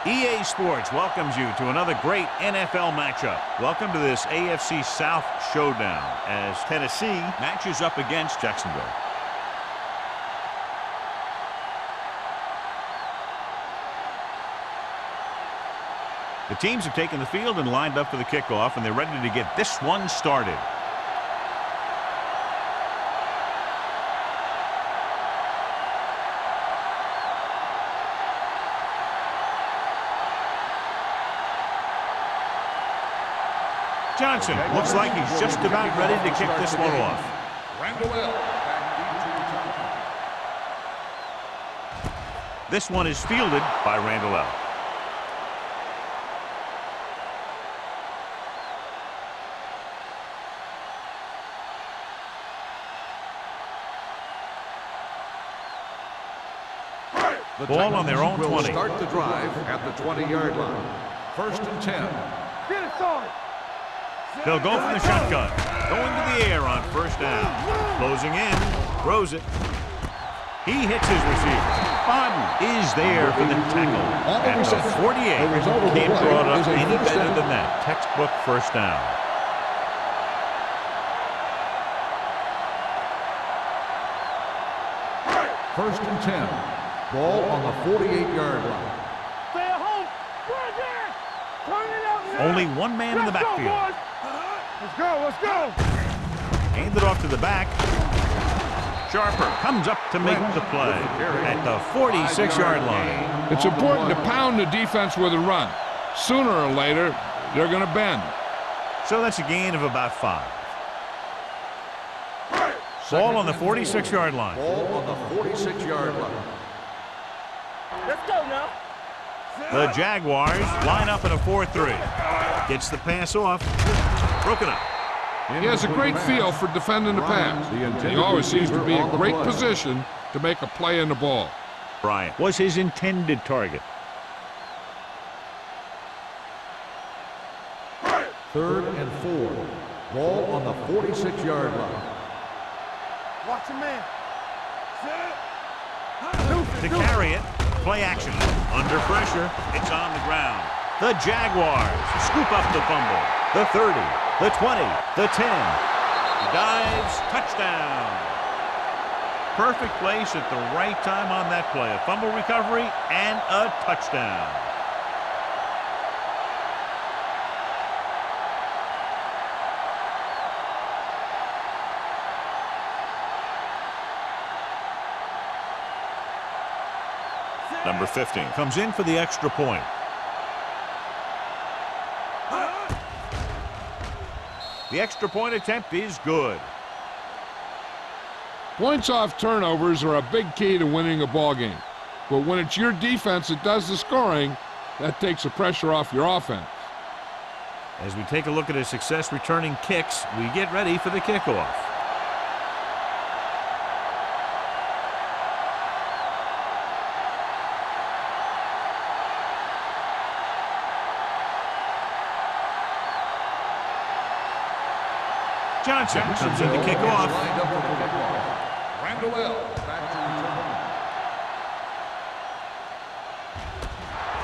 EA Sports welcomes you to another great NFL matchup. Welcome to this AFC South showdown as Tennessee matches up against Jacksonville. The teams have taken the field and lined up for the kickoff, and they're ready to get this one started. Johnson looks like he's just about ready to kick this one off. This one is fielded by Randall. The ball on their own 20. Start the drive at the 20-yard line. First and 10. Get it started. They'll go from the shotgun. Going to the air on first down. Closing in. Throws it. He hits his receiver. Bodden is there for the tackle. At the 48. Can't draw it up any better than that. Textbook first down. First and 10. Ball on the 48-yard line. Stay at home. Right there. Turn it out now. Only one man in the backfield. Let's go. Let's go. Handed off to the back. Sharper comes up to make the play at the 46-yard line. It's important to pound the defense with a run. Sooner or later, they're going to bend. So that's a gain of about 5. Ball on the 46-yard line. Ball on the 46-yard line. Let's go now. The Jaguars line up in a 4-3. Gets the pass off. Broken up. He has a great feel for defending the pass. He always seems to be in great position to make a play in the ball. Bryant was his intended target. Third and 4. Ball on the 46-yard line. Watch your man. To carry it, play action. Under pressure, it's on the ground. The Jaguars scoop up the fumble. The 30, the 20, the 10. Dives, touchdown. Perfect place at the right time on that play. A fumble recovery and a touchdown. Number 15 comes in for the extra point. The extra point attempt is good. Points off turnovers are a big key to winning a ball game. But when it's your defense that does the scoring, that takes the pressure off your offense. As we take a look at his success returning kicks, we get ready for the kickoff. Johnson comes in to kick off.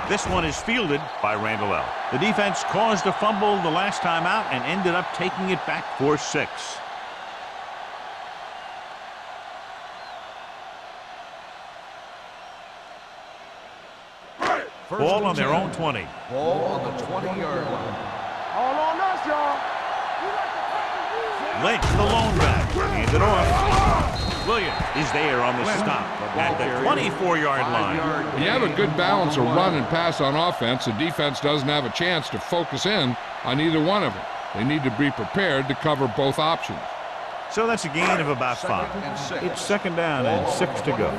This one is fielded by Randall. The defense caused a fumble the last time out and ended up taking it back for 6. Ball on their own 20. Ball on the 20-yard line. All on us, y'all. Lynch, the lone back, handed off. Williams is there on the stop at the 24-yard line. When you have a good balance of run and pass on offense, the defense doesn't have a chance to focus in on either one of them. They need to be prepared to cover both options. So that's a gain of about 5. It's second down and 6 to go.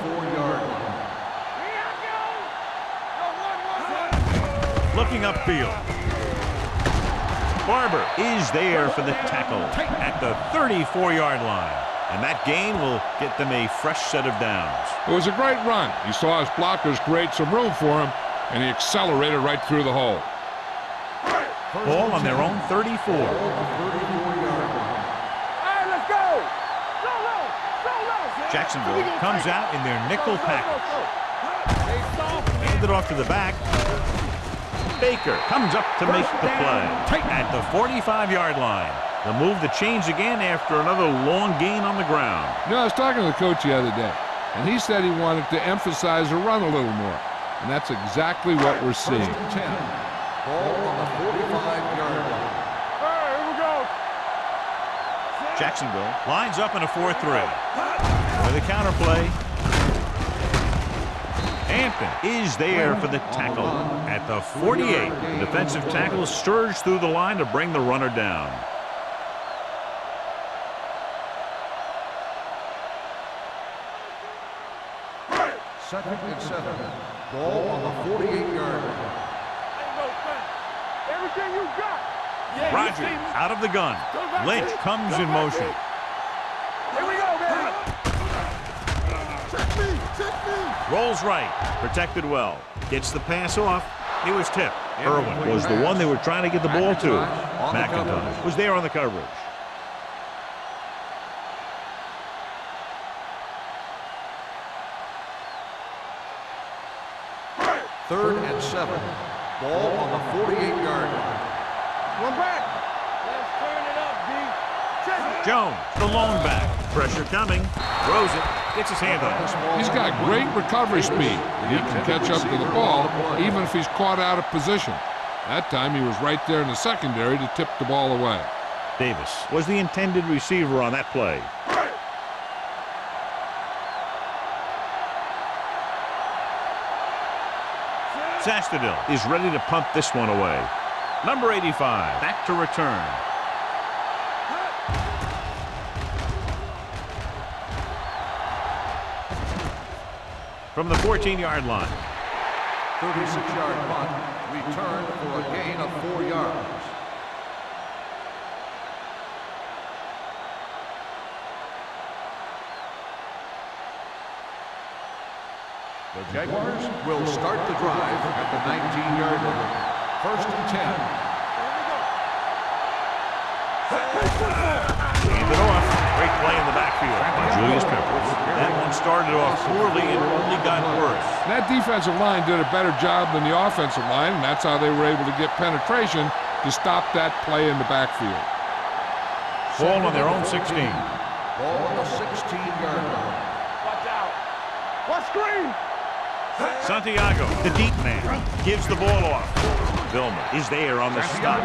Looking upfield. Barber is there for the tackle at the 34-yard line. And that gain will get them a fresh set of downs. It was a great run. He saw his blockers create some room for him, and he accelerated right through the hole. Ball on their own 34. All right, let's go. Jacksonville comes out in their nickel package. Handed off to the back. Baker comes up to make the play at the 45-yard line. The move to change again after another long gain on the ground. You know, I was talking to the coach the other day, and he said he wanted to emphasize the run a little more. And that's exactly what we're seeing. 10. Ball on the 45-yard line. All right, here we go. Jacksonville lines up in a 4-3. With a counter play. Hampton is there for the tackle at the 48. The defensive tackle surged through the line to bring the runner down. Second and 7. Ball on the 48-yard line. Everything you got. Yeah, Rogers out of the gun. Lynch comes in motion. Here we go, man. Check me. Rolls right. Protected well. Gets the pass off. He was tipped. Irwin was the one they were trying to get the ball to. McIntosh was there on the coverage. Third and 7. Ball on the 48-yard line. One back. Let's turn it up, D. Check it. Jones, the lone back. Pressure coming. Throws it. Gets his hand on it. He's got great recovery speed, and he can catch up to the ball even if he's caught out of position. That time he was right there in the secondary to tip the ball away. Davis was the intended receiver on that play. Sastadil is ready to punt this one away. Number 85 back to return. From the 14-yard line. 36-yard punt. Return for a gain of 4 yards. The Jaguars will start the drive at the 19-yard line. First and 10. Hand it off. Great play in the backfield by Julius Peppers. That one started off poorly and only got worse. That defensive line did a better job than the offensive line, and that's how they were able to get penetration to stop that play in the backfield. Ball on their own 16. Ball on the 16-yard line. Watch out. What screen? Santiago, the deep man, gives the ball off. Vilma is there on the stop.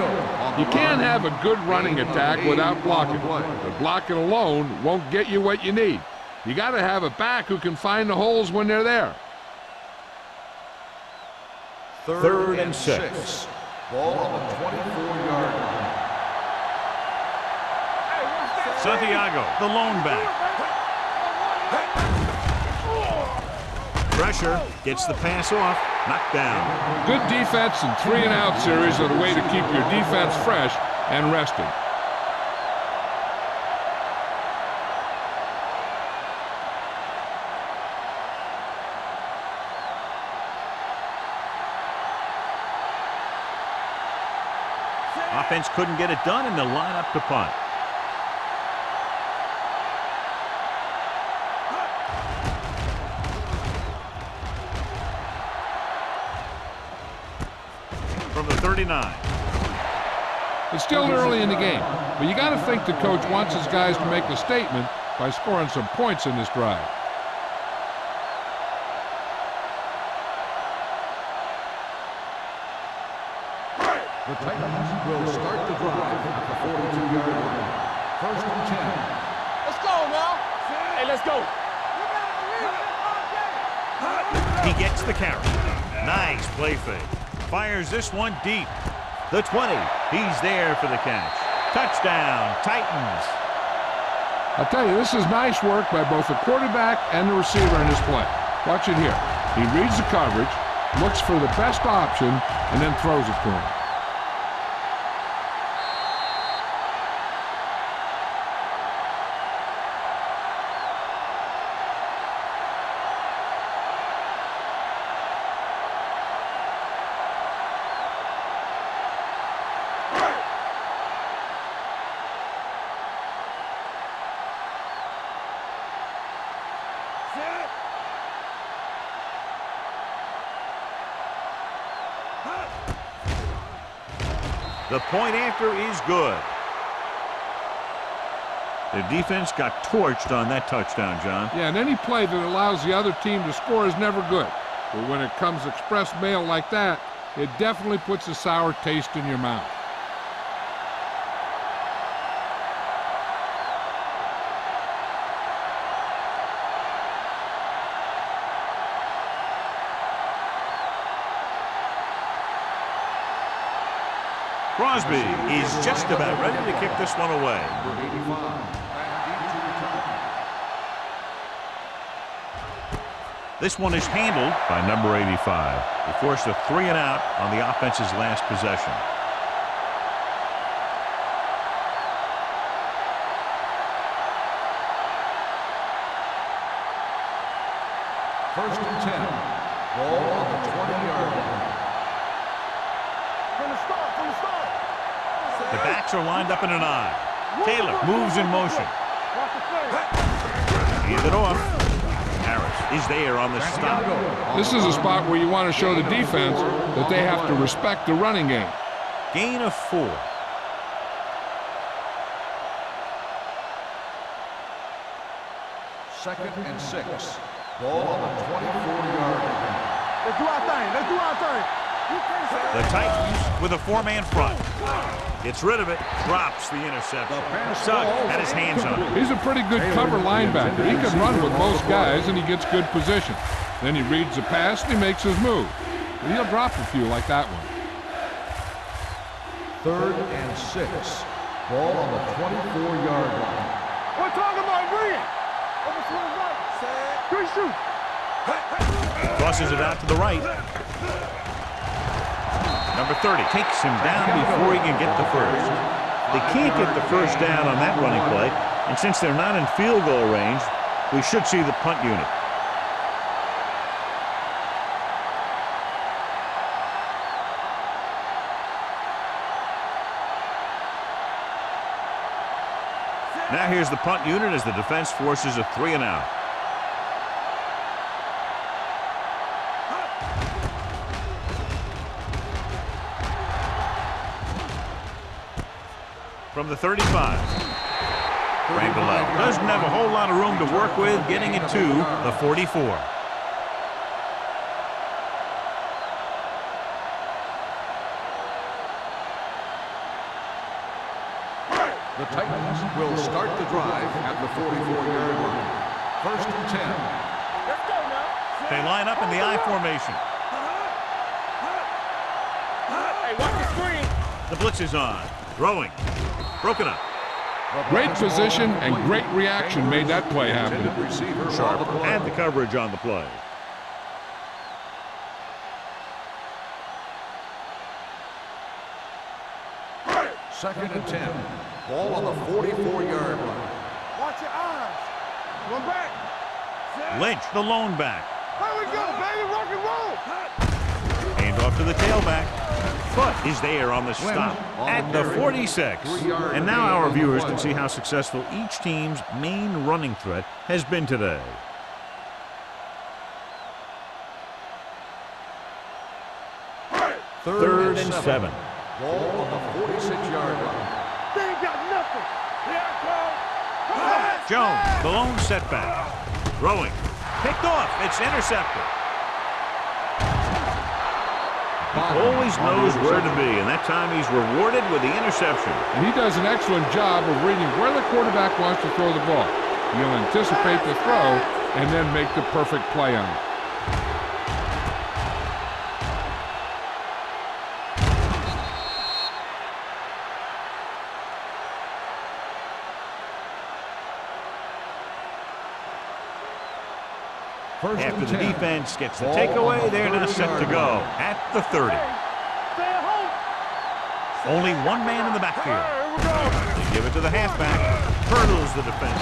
You can't have a good running attack without blocking. But blocking alone won't get you what you need. You got to have a back who can find the holes when they're there. Third and 6. Ball on the 24-yard line. Santiago, the lone back. Pressure, gets the pass off, knocked down. Good defense and 3-and-out series are the way to keep your defense fresh and rested. Offense couldn't get it done in the lineup to punt. From the 39. It's still early in the game, but you got to think the coach wants his guys to make a statement by scoring some points in this drive. The Titans will start the drive at the 42-yard line. First and 10. Let's go now. Hey, let's go. He gets the carry. Nice play fake. Fires this one deep. The 20. He's there for the catch. Touchdown, Titans. I'll tell you, this is nice work by both the quarterback and the receiver in this play. Watch it here. He reads the coverage, looks for the best option, and then throws it to him. The point after is good. The defense got torched on that touchdown, John. Yeah, and any play that allows the other team to score is never good. But when it comes express mail like that, it definitely puts a sour taste in your mouth. Crosby is just about ready to kick this one away. Number 85. This one is handled by number 85. They forced a 3 and out on the offense's last possession. First and 10. Ball on the 20-yard line. From the start. The backs are lined up in an I. Taylor moves in motion. Watch the play. Hand it off. Harris is there on the stop. This is a spot where you want to show the defense that they have to respect the running game. Gain of 4. Second and 6. Ball on the 24-yard line. Let's do our thing. The Titans with a 4-man front. Gets rid of it, drops the interception. Sugg had his hands on it. He's a pretty good cover linebacker. He can run with most guys, and he gets good position. Then he reads the pass, and he makes his move. And he'll drop a few like that one. Third and 6. Ball on the 24-yard line. We're talking about green. Over to the right. Good shoot. Tosses it out to the right. Number 30 takes him down before he can get the first. They can't get the first down on that running play, and since they're not in field goal range, we should see the punt unit. Now here's the punt unit as the defense forces a 3 and out. From the 35. Randall doesn't have a whole lot of room to work with, getting it to the 44. The Titans will start the drive at the 44-yard line. First and 10. Let's go now. They line up in the I formation. Hey, watch the screen. The blitz is on. Throwing. Broken up. Great position and great reaction made that play happen. Sharp had the coverage on the play. Second and 10. Ball on the 44-yard line. Watch your eyes. One back. Lynch, the lone back. Here we go, baby. Rock and roll. Hand off to the tailback. Foot is there on the stop at the 46. And now our viewers can see how successful each team's main running threat has been today. Third and 7. Ball on the 46-yard line. They ain't got nothing. Here it comes. Jones, the lone setback. Throwing. Picked off. It's intercepted. He always knows where to be, and that time he's rewarded with the interception. And he does an excellent job of reading where the quarterback wants to throw the ball. He'll anticipate the throw and then make the perfect play on it. After the defense gets the takeaway, they're now set to go at the 30. Stay at home. Only one man in the backfield. Here we go. They give it to the halfback. Hurdles the defense.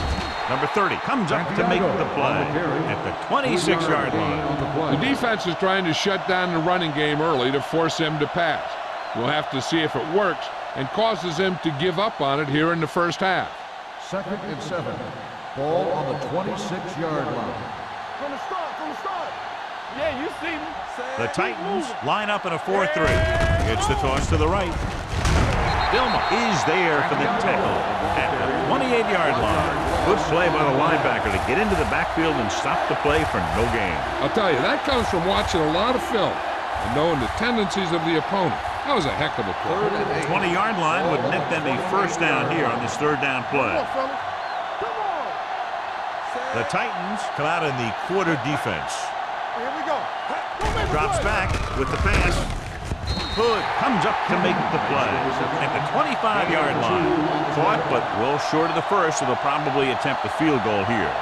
Number 30 comes up to make the play at the 26-yard line. The defense is trying to shut down the running game early to force him to pass. We'll have to see if it works and causes him to give up on it here in the first half. Second and 7. Ball on the 26-yard line. From the start. Yeah, you see me. The Titans line up in a 4-3. Gets the toss to the right. is there for the tackle at the 28-yard line. Good play by the linebacker to get into the backfield and stop the play for no gain. I'll tell you, that comes from watching a lot of film and knowing the tendencies of the opponent. That was a heck of a play. The 20-yard line would net them a first down here on this third down play. The Titans come out in the quarter defense. Here we go. Drops back with the pass. Hood comes up to make the play at the 25-yard line. Caught, but well short of the first, so they'll probably attempt a field goal here.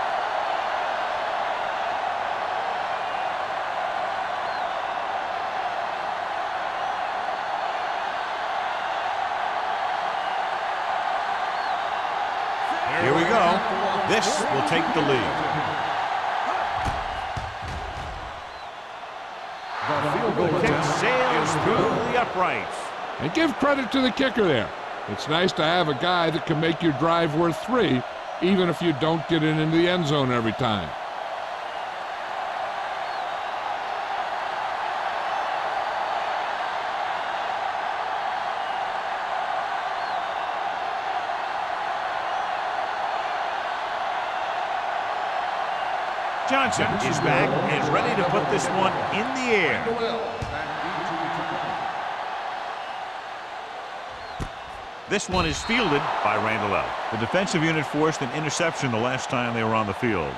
Here we go. This will take the lead. The kick sails through the uprights. And give credit to the kicker there. It's nice to have a guy that can make your drive worth 3, even if you don't get it into the end zone every time. Johnson is back and ready to put this one in the air. This one is fielded by Randall. The defensive unit forced an interception the last time they were on the field.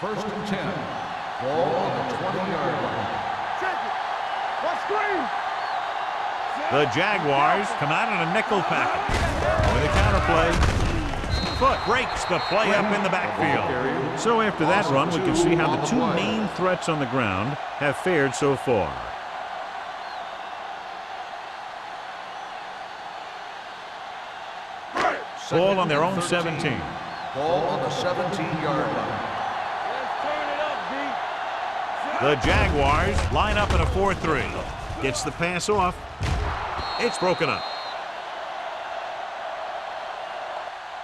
First and 10. Ball on the 20-yard line. Check it. What's screen? The Jaguars come out in a nickel package. With a counterplay, Foot breaks the play up in the backfield. So after that run, we can see how the two main threats on the ground have fared so far. Ball on their own 17. Ball on the 17-yard line. Let's turn it up, D. The Jaguars line up in a 4-3. Gets the pass off. It's broken up.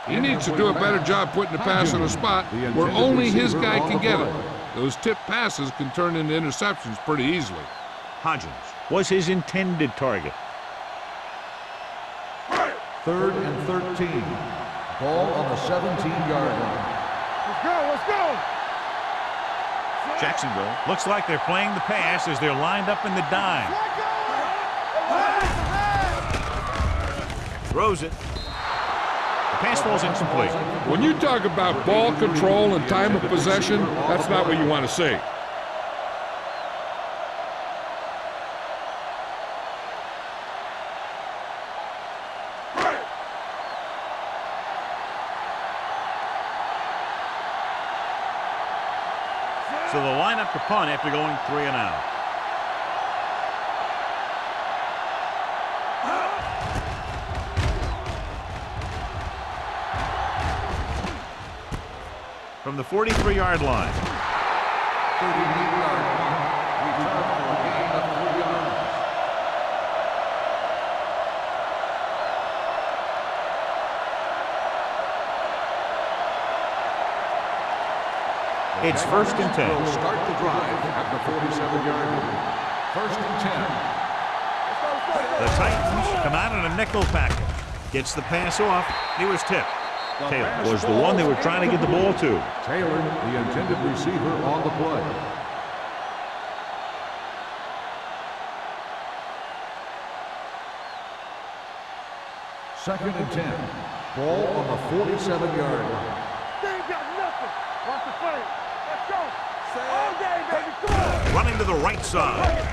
He needs to do a better job putting the pass in a spot where only his guy can get it. Those tip passes can turn into interceptions pretty easily. Hodgins was his intended target. Third and 13. Ball on the 17-yard line. Let's go, let's go. Jacksonville looks like they're playing the pass as they're lined up in the dime. Throws it. The pass falls incomplete. When you talk about ball control and time of possession, that's not what you want to see. So they'll line up to punt after going 3 and out. From the 43-yard line. 38-yard line. Return for a gain of 3 yards. It's first and 10. Will start the drive at the 47-yard line. First and 10. The Titans come out in a nickel package. Gets the pass off. He was tipped. Taylor was the one they were trying to get the ball to. Taylor, the intended receiver on the play. Second and 10. Ball on the 47-yard line. They ain't got nothing. Watch the play. Let's go. All day, baby. Come on. Running to the right side.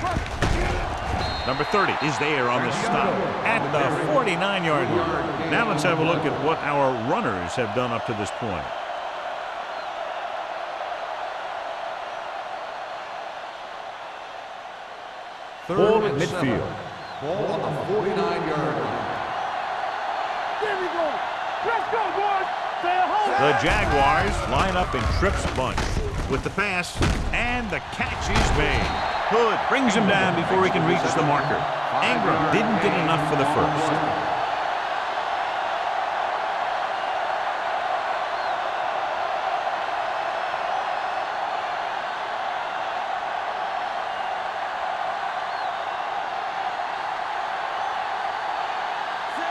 Number 30 is there on the stop at the 49-yard line. Now let's have a look at what our runners have done up to this point. Ball at midfield. Ball on the 49-yard line. There we go. Let's go, boys. Stay at home. The Jaguars line up in trips bunch with the pass, and the catch is made. Hood brings him down before he can reach the marker. Ingram didn't get enough for the first.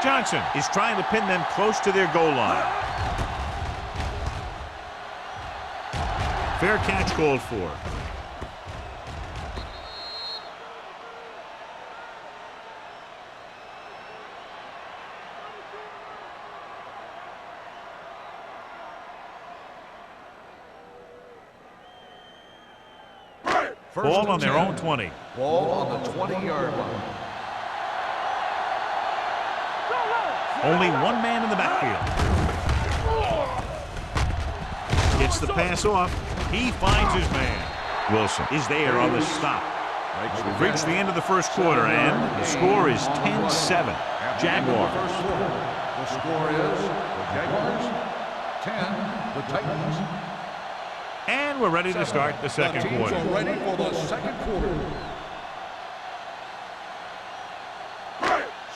Johnson is trying to pin them close to their goal line. Fair catch called for. Ball on their own 20. Ball on the 20-yard line. Only one man in the backfield. Gets the pass off. He finds his man. Wilson is there on the stop. We've reached the end of the first quarter, and the score is 10-7. Jaguars. The score is the Jaguars 10, the Titans. And we're ready to start the second quarter. The teams are ready for the second quarter.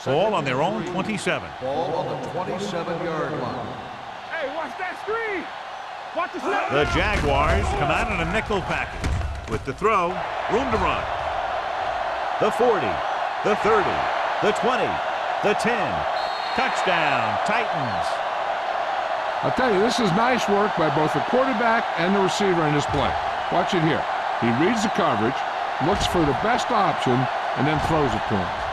Ball on their own 27. Ball on the 27-yard line. Hey, watch that screen. Watch the snap. The Jaguars come out in a nickel package. With the throw, room to run. The 40, the 30, the 20, the 10. Touchdown, Titans. I'll tell you, this is nice work by both the quarterback and the receiver in this play. Watch it here. He reads the coverage, looks for the best option, and then throws it to him.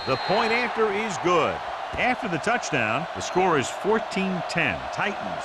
The point after is good. After the touchdown, the score is 14-10. Titans.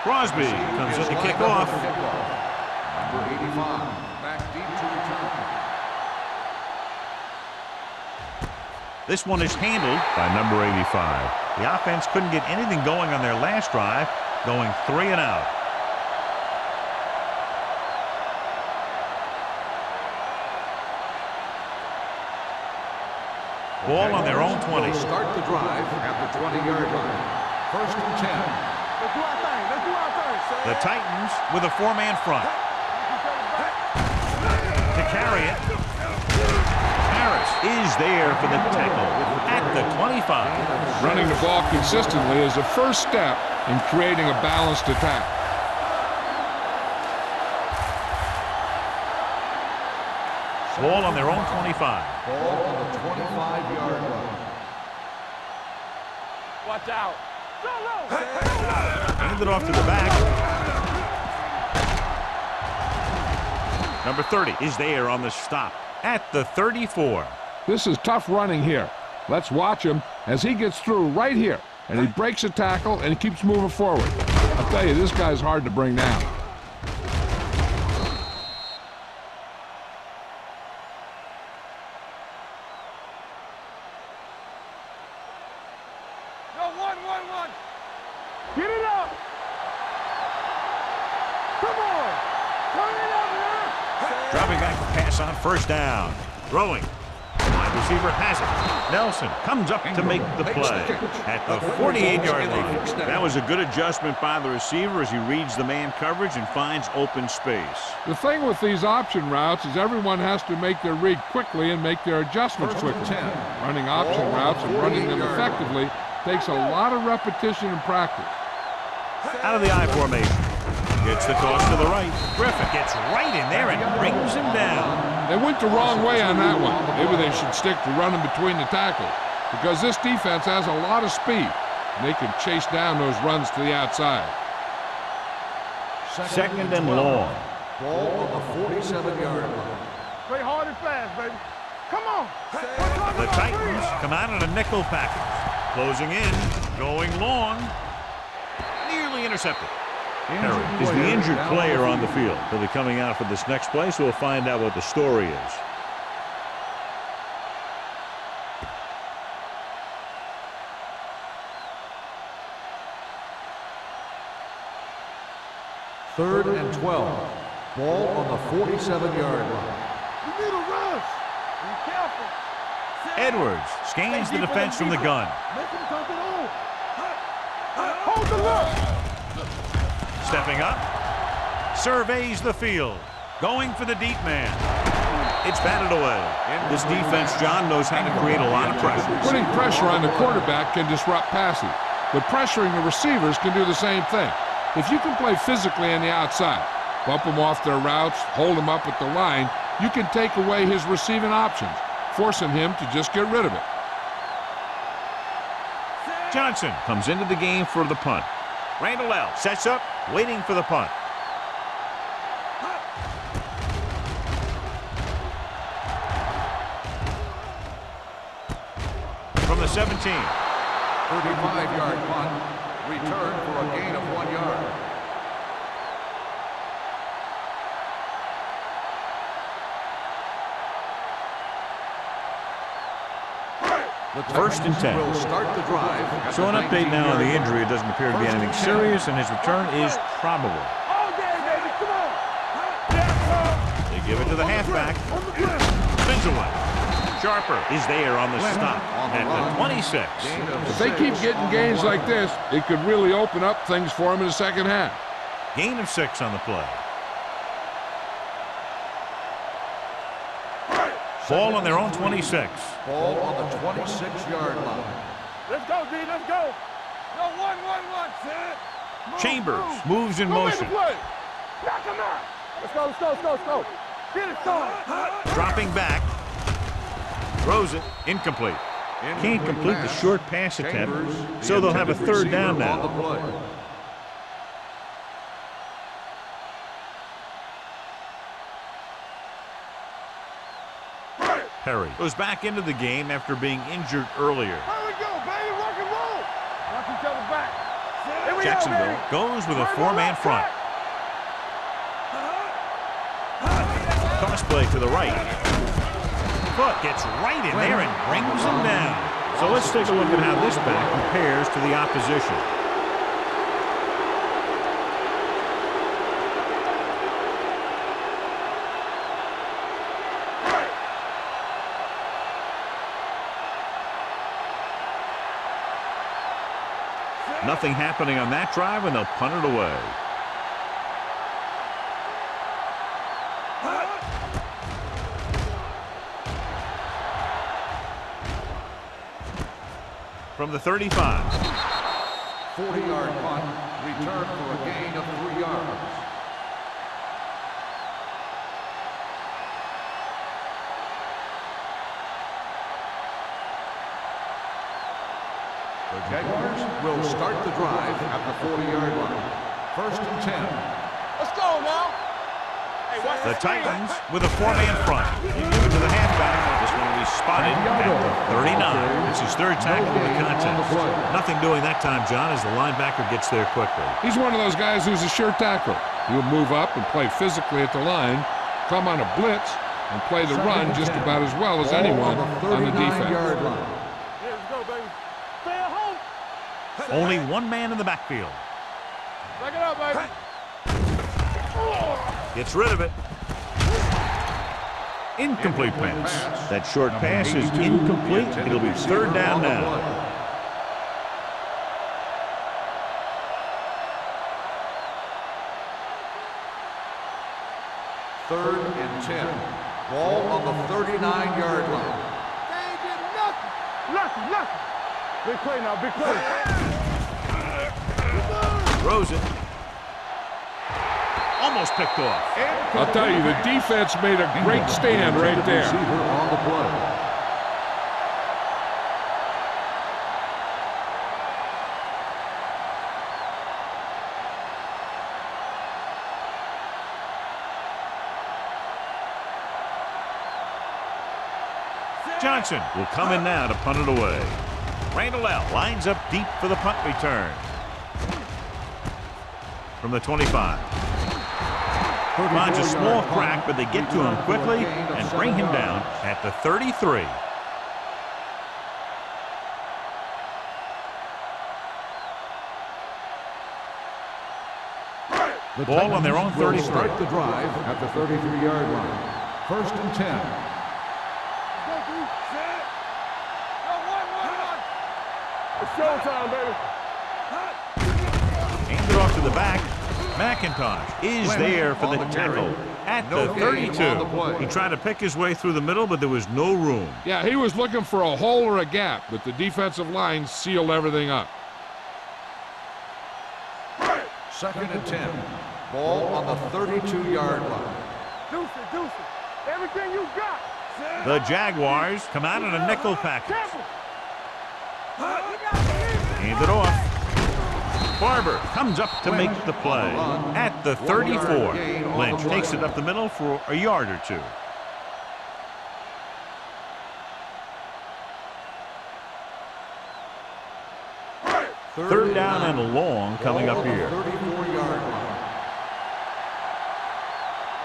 Crosby comes in to kick off. Number 85, back deep to return. This one is handled by number 85. The offense couldn't get anything going on their last drive, going 3 and out. Ball on their own 20. They'll start the drive at the 20-yard line. First and 10. Let's do our thing. Let's do our thing. The Titans with a 4-man front. To carry it. Harris is there for the tackle at the 25. Running the ball consistently is the first step in creating a balanced attack. Ball on their own 25. Ball on the 25-yard line. Watch out. Hand it off to the back. Number 30 is there on the stop at the 34. This is tough running here. Let's watch him as he gets through right here. And he breaks a tackle and he keeps moving forward. I'll tell you, this guy's hard to bring down. Get it up. Come on. Turn it up now. Dropping back to pass on first down. Throwing. Wide receiver has it. Nelson comes up to make the play at the 48-yard line. That was a good adjustment by the receiver as he reads the man coverage and finds open space. The thing with these option routes is everyone has to make their read quickly and make their adjustments quickly. Running option routes and running them effectively takes a lot of repetition and practice. Out of the I formation. Gets the toss to the right. Griffin gets right in there and brings him down. They went the wrong way on that one. Maybe they should stick to running between the tackles because this defense has a lot of speed and they can chase down those runs to the outside. Second and long. Ball on the 47-yard line. Play hard and fast, baby. Come on. The Titans come out in a nickel package. Closing in. Going long. Near intercepted. Perry is the injured player on the field. He'll be coming out for this next play, so we'll find out what the story is. Third and 12. Ball on the 47-yard line. You need a rush. Be careful. Edwards scans the defense from the gun. Make him dump it on. Hold the look. Stepping up. Surveys the field. Going for the deep man. It's batted away. This defense, John, knows how to create a lot of pressure. Putting pressure on the quarterback can disrupt passing, but pressuring the receivers can do the same thing. If you can play physically on the outside, bump them off their routes, hold them up at the line, you can take away his receiving options, forcing him to just get rid of it. Johnson comes into the game for the punt. Randall L. sets up, waiting for the punt. From the 17. 35-yard punt. Return for a gain of 1 yard. The First and 10. Will start the drive. So an update now on the injury. It doesn't appear to be anything serious, and his return is probable. All day, baby. Come on. They give it to the halfback. Spins away. Sharper is there on the stop at the 26. If they keep getting gains like this, it could really open up things for him in the second half. Gain of 6 on the play. Ball on their own 26. Ball on the 26-yard line. Let's go, D. Let's go. No, 1-1-1, Sid. Chambers moves in Go make motion. the play. Knock him out. Let's go, let's go, let's go, let's go. Get it started. Dropping back. Throws it. Incomplete. Can't complete the short pass attempt, so they'll have a third down now. Perry goes back into the game after being injured earlier. Here we go, baby. Rock and roll. Knock each other back. Here we Jacksonville go, goes with a 4-man front. Toss play to the right. Foot gets right in there and brings him down. So let's take a look at how this back compares to the opposition. Nothing happening on that drive, and they'll punt it away. From the 35. 40-yard punt. Return for a gain of 3 yards. The Jaguars will start the drive at the 40-yard line. First and 10. Let's go now. Hey, watch The screen. Titans with a 4-man front. You give it to the halfback. This one will be spotted at the 39. It's his third tackle of the contest. Nothing doing that time, John, as the linebacker gets there quickly. He's one of those guys who's a sure tackler. He'll move up and play physically at the line, come on a blitz, and play the run just about as well as anyone on the defense. Line. Yeah, let's go, baby. Stay at home. Only one man in the backfield. Back it up, baby. Gets rid of it. Incomplete pass. That short pass is incomplete. It'll be third down now. Third and 10. Ball on the 39-yard line. They ain't getting nothing. Nothing. Big play now, big play. Throws it. Almost picked off. I'll tell you, the defense made a great stand right there. Receiver on the play. Johnson will come in now to punt it away. Randall L. lines up deep for the punt return. from the 25. Finds a small crack, but they get to him quickly and bring him down at the 33. The Ball on their own Titans will 33. start the drive at the 33-yard line. 1st and 10. It's showtime, baby. Hands it off to the back. McIntosh is there for the tackle at the 32. He tried to pick his way through the middle, but there was no room. Yeah, he was looking for a hole or a gap, but the defensive line sealed everything up. 2nd and 10. Ball on the 32-yard line. Deuce it. Everything you got. The Jaguars come out in a nickel package. Careful. Hand it off. Barber comes up to make the play at the 34. Lynch takes it up the middle for a yard or two. Third down and long coming up here. 34-yard line.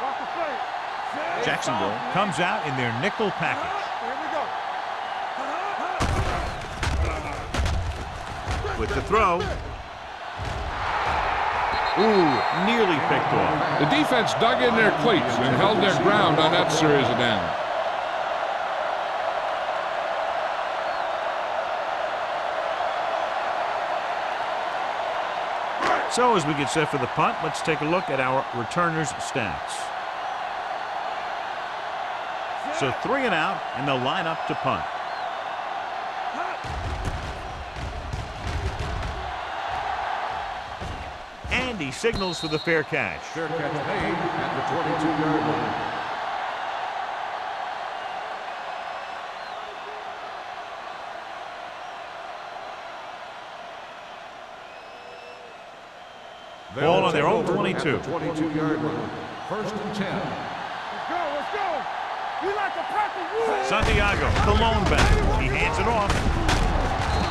Watch the play. Jacksonville comes out in their nickel package. Here we go. With the throw. Ooh, nearly picked off. The defense dug in their cleats and held their ground on that series of downs. So as we get set for the punt, let's take a look at our returners' stats. So 3 and out, and they'll line up to punt. And he signals for the fair catch. Fair catch made at the 22-yard line. Ball on their own 22. 22-yard line. 1st and 10. Let's go. We like a pack of wolves. Santiago, the lone back. He hands it off.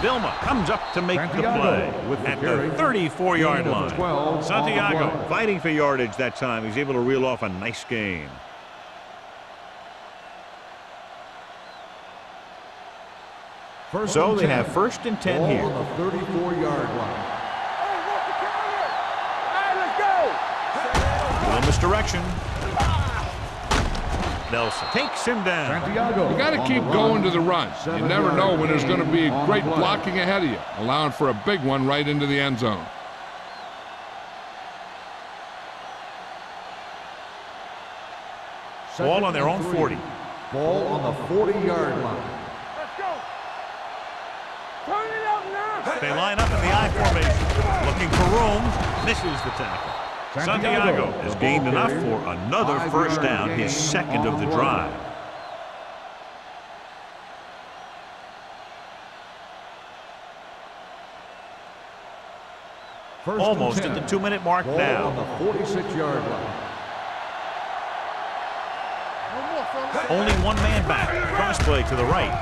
Vilma comes up to make the play at the 34-yard line. Santiago fighting for yardage that time. He's able to reel off a nice gain. So they have 1st and 10 here. On the 34-yard line. Little misdirection. Nelson takes him down. Santiago. You got to keep going to the run. You never know when there's going to be great blocking ahead of you, allowing for a big one right into the end zone. Ball on their own 40. Ball on the 40-yard line. Let's go. Turn it up now. They line up in the I formation. Looking for room. Misses the tackle. Santiago has gained enough for another first down, his 2nd of the drive. Almost at the 2-minute mark now. On the 46-yard line. Only one man back. Crossplay to the right.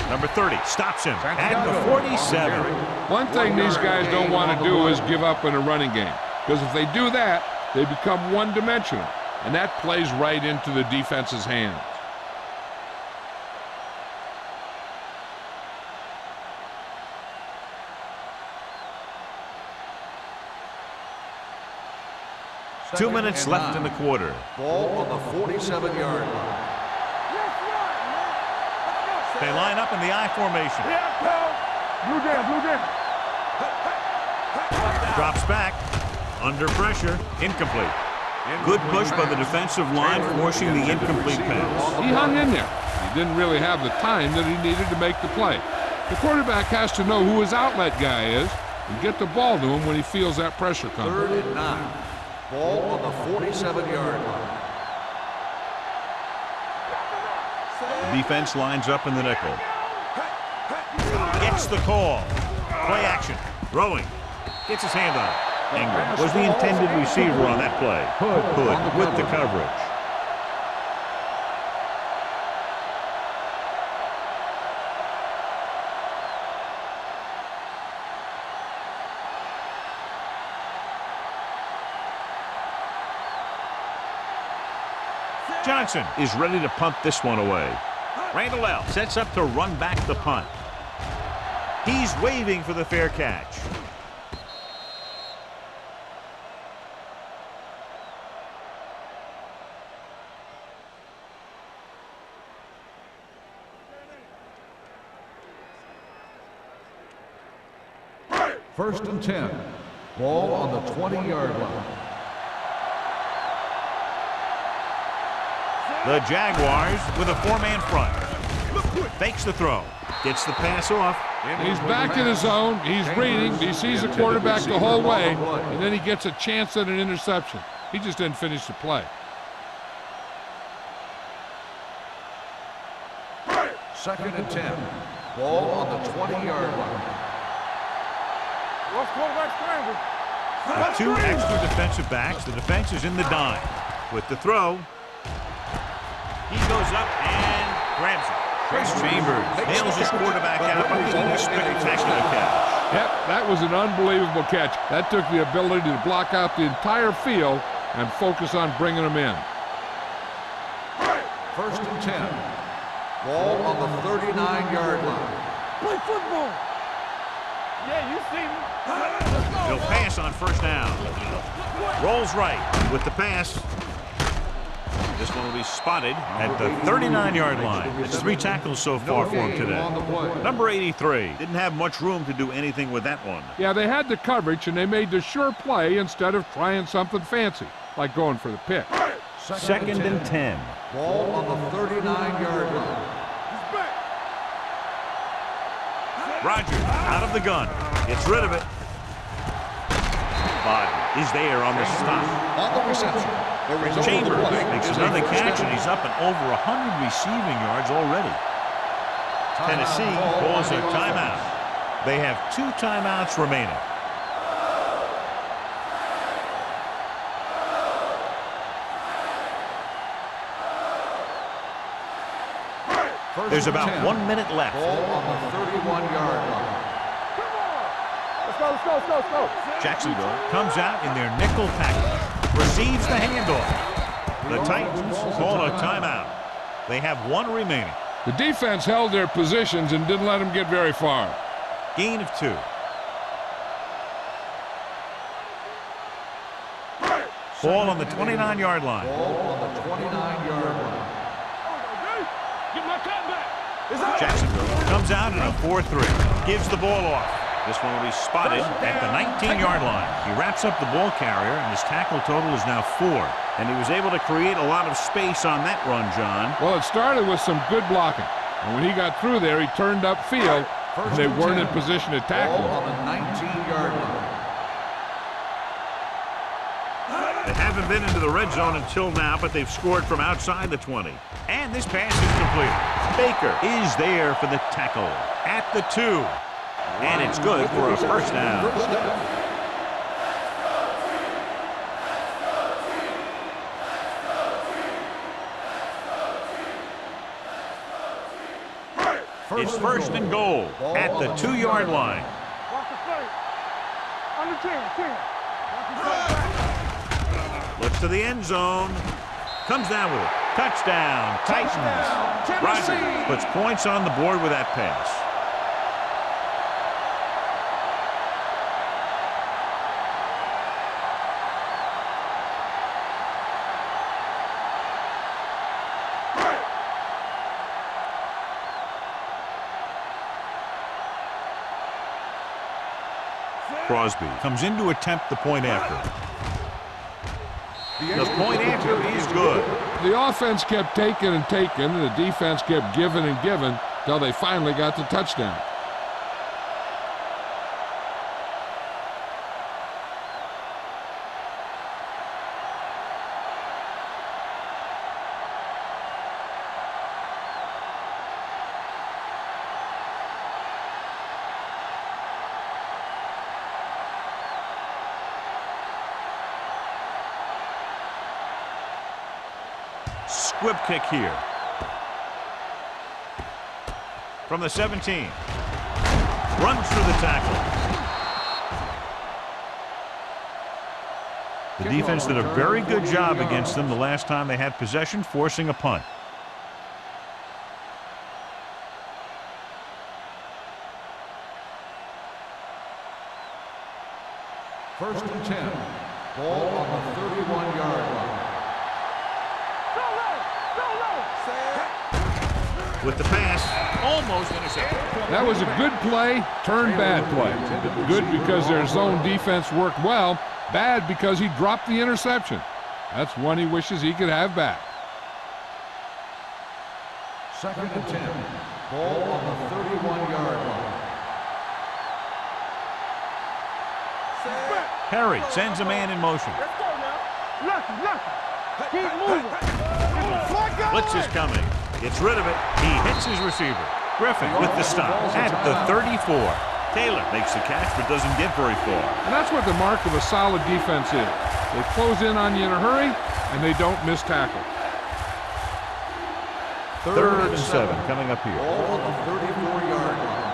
Number 30 stops him at the 47. One thing these guys don't want to do is give up in a running game. Because if they do that, they become one-dimensional, and that plays right into the defense's hands. Two minutes left in the quarter. Ball on the 47-yard line. They line up in the I formation. Yeah, pal. Blue game. Drops back. Under pressure. Incomplete. Good push by the defensive line, forcing the incomplete pass. He hung in there. He didn't really have the time that he needed to make the play. The quarterback has to know who his outlet guy is and get the ball to him when he feels that pressure coming. 3rd and 9. Ball on the 47-yard line. The defense lines up in the nickel. Gets the call. Play action. Throwing. Gets his hand on it. Ingram was the intended receiver on that play. Hood with the coverage. Johnson is ready to punt this one away. Randall L. sets up to run back the punt. He's waving for the fair catch. First and 10. Ball on the 20-yard line. The Jaguars with a four-man front. Fakes the throw. Gets the pass off. He's back in his zone. He's reading. He sees the quarterback the whole way, and then he gets a chance at an interception. He just didn't finish the play. Second and 10. Ball on the 20-yard line. What's quarterback scramble? With two extra defensive backs, the defense is in the dime. With the throw, he goes up and grabs it. Chris Chambers nails his quarterback out, making a spectacular catch. Yep, that was an unbelievable catch. That took the ability to block out the entire field and focus on bringing them in. First and 10. Ball on the 39-yard line. Play football. Yeah, you see me. He'll pass on first down. Rolls right with the pass. This one will be spotted at the 39-yard line. It's 3 tackles so far for him today. Number 83 didn't have much room to do anything with that one. Yeah, they had the coverage, and they made the sure play instead of trying something fancy, like going for the pick. Second and 10. Ball on the 39-yard line. Rogers out of the gun. Gets rid of it. Body is there on the stop. On the reception. Chambers makes another catch, and he's up and over 100 receiving yards already. Tennessee calls a timeout. They have 2 timeouts remaining. There's about 1 minute left. Ball on the 31-yard line. Let's go. Jacksonville comes out in their nickel package. Receives the handoff. The Titans call a timeout. They have 1 remaining. The defense held their positions and didn't let them get very far. Gain of 2. Ball on the 29-yard line. Ball on the 29-yard line. Get my cut back. Jacksonville comes out in a 4-3. Gives the ball off. This one will be spotted at the 19-yard line. He wraps up the ball carrier, and his tackle total is now 4. And he was able to create a lot of space on that run, John. Well, it started with some good blocking. And when he got through there, he turned upfield, and they weren't in position to tackle him. Ball on the 19-yard line. They haven't been into the red zone until now, but they've scored from outside the 20. And this pass is complete. Baker is there for the tackle at the 2. And it's good for a first down. It's first and goal at the 2-yard line. Watch the play. Under 10. Looks to the end zone. Comes down with it. Touchdown, Titans. Rogers puts points on the board with that pass. Crosby comes in to attempt the point after. The point after is good. The offense kept taking and taking, and the defense kept giving and giving until they finally got the touchdown. Squib kick here. From the 17. Runs through the tackle. The defense did a very good job against them the last time they had possession, forcing a punt. First and 10. Ball on the 31-yard line. With the pass, almost intercepted. That was a good play, turned bad play. Good because their zone defense worked well, bad because he dropped the interception. That's one he wishes he could have back. Second and 10. Ball on the 31-yard line. Perry sends a man in motion. Let's go now. Lucky. Keep moving. Blitz is coming. Gets rid of it. He hits his receiver. Griffin with the stop at the 34. Taylor makes the catch but doesn't get very far. And that's what the mark of a solid defense is. They close in on you in a hurry, and they don't miss tackle. Third and 7 coming up here. Ball on the 34-yard line.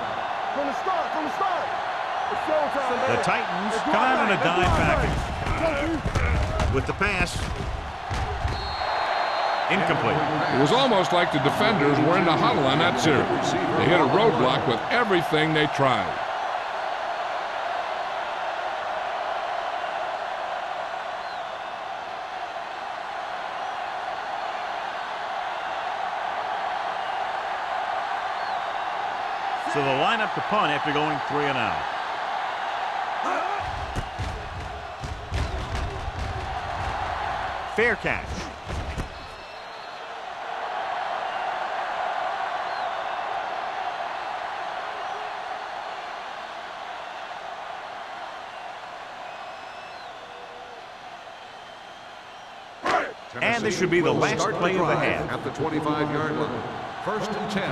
From the start. It's showtime. The Titans come out on a dime package. With the pass. Incomplete. It was almost like the defenders were in the huddle on that series. They hit a roadblock with everything they tried. So they'll line up to punt after going 3 and out. Fair catch. And this should be the last play of the half. At the 25-yard line. First and 10.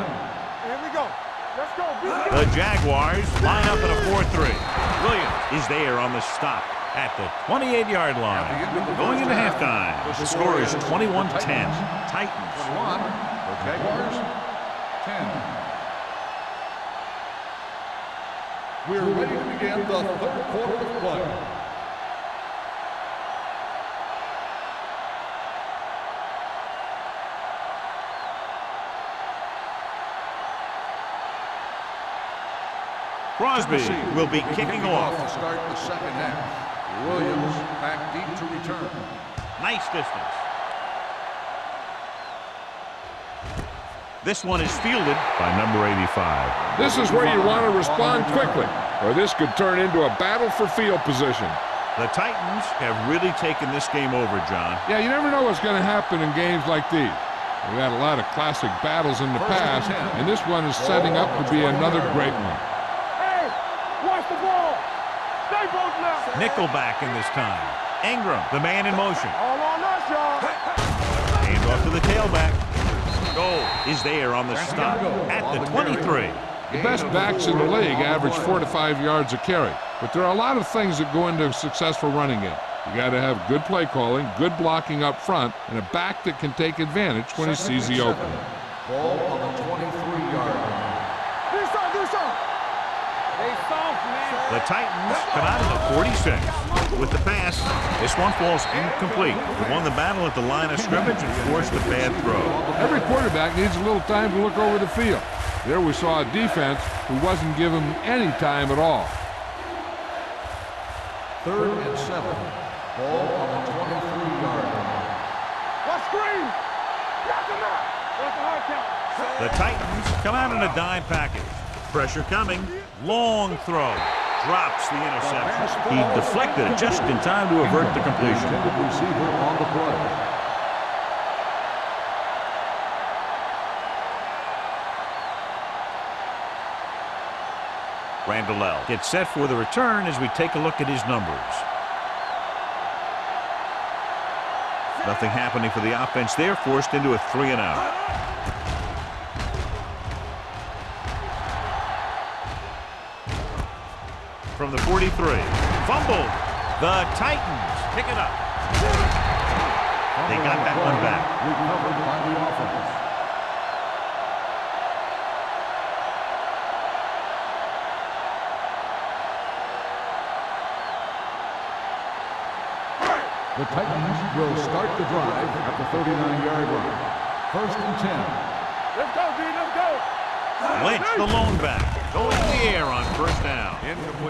Here we go. Let's go. The Jaguars line up in a 4-3. Williams is there on the stop at the 28-yard line. Going into halftime, the score is 21-10. Titans. 21. The Jaguars. 10. We're ready to begin the third quarter of play. Crosby will be kicking off. To start the second half. Williams back deep to return. Nice distance. This one is fielded by number 85. This is where you want to respond quickly, or this could turn into a battle for field position. The Titans have really taken this game over, John. Yeah, you never know what's going to happen in games like these. We've had a lot of classic battles in the past, and this one is setting up to be another great one. Hey, watch the ball. Stay both now. Nickelback in this time. Ingram, the man in motion. All on us, y'all. Hand off to the tailback. Goal is there on the stop at the 23. The best backs in the league average 4 to 5 yards a carry, but there are a lot of things that go into a successful running game. You got to have good play calling, good blocking up front, and a back that can take advantage when he sees the opening. Ball on the 23-yard line. Do something. They soft, man. The Titans come out of the 46. With the pass, this one falls incomplete. They won the battle at the line of scrimmage and forced a bad throw. Every quarterback needs a little time to look over the field. There we saw a defense who wasn't given any time at all. Third and 7. Ball on the 23-yard line. What screen? Got them out. That's a hard count. The Titans come out in a dime package. Pressure coming. Long throw. Drops the interception. He deflected it just in time to avert the completion. Intended receiver on the play. Randall gets set for the return as we take a look at his numbers. Nothing happening for the offense there, forced into a 3 and out. From the 43, fumbled. The Titans pick it up. They got that one back. Recovered by the offense. The Titans will start the drive at the 39-yard line. 1st and 10. Let's go, D. Let's go. Lynch, the lone back, going in the air on 1st down.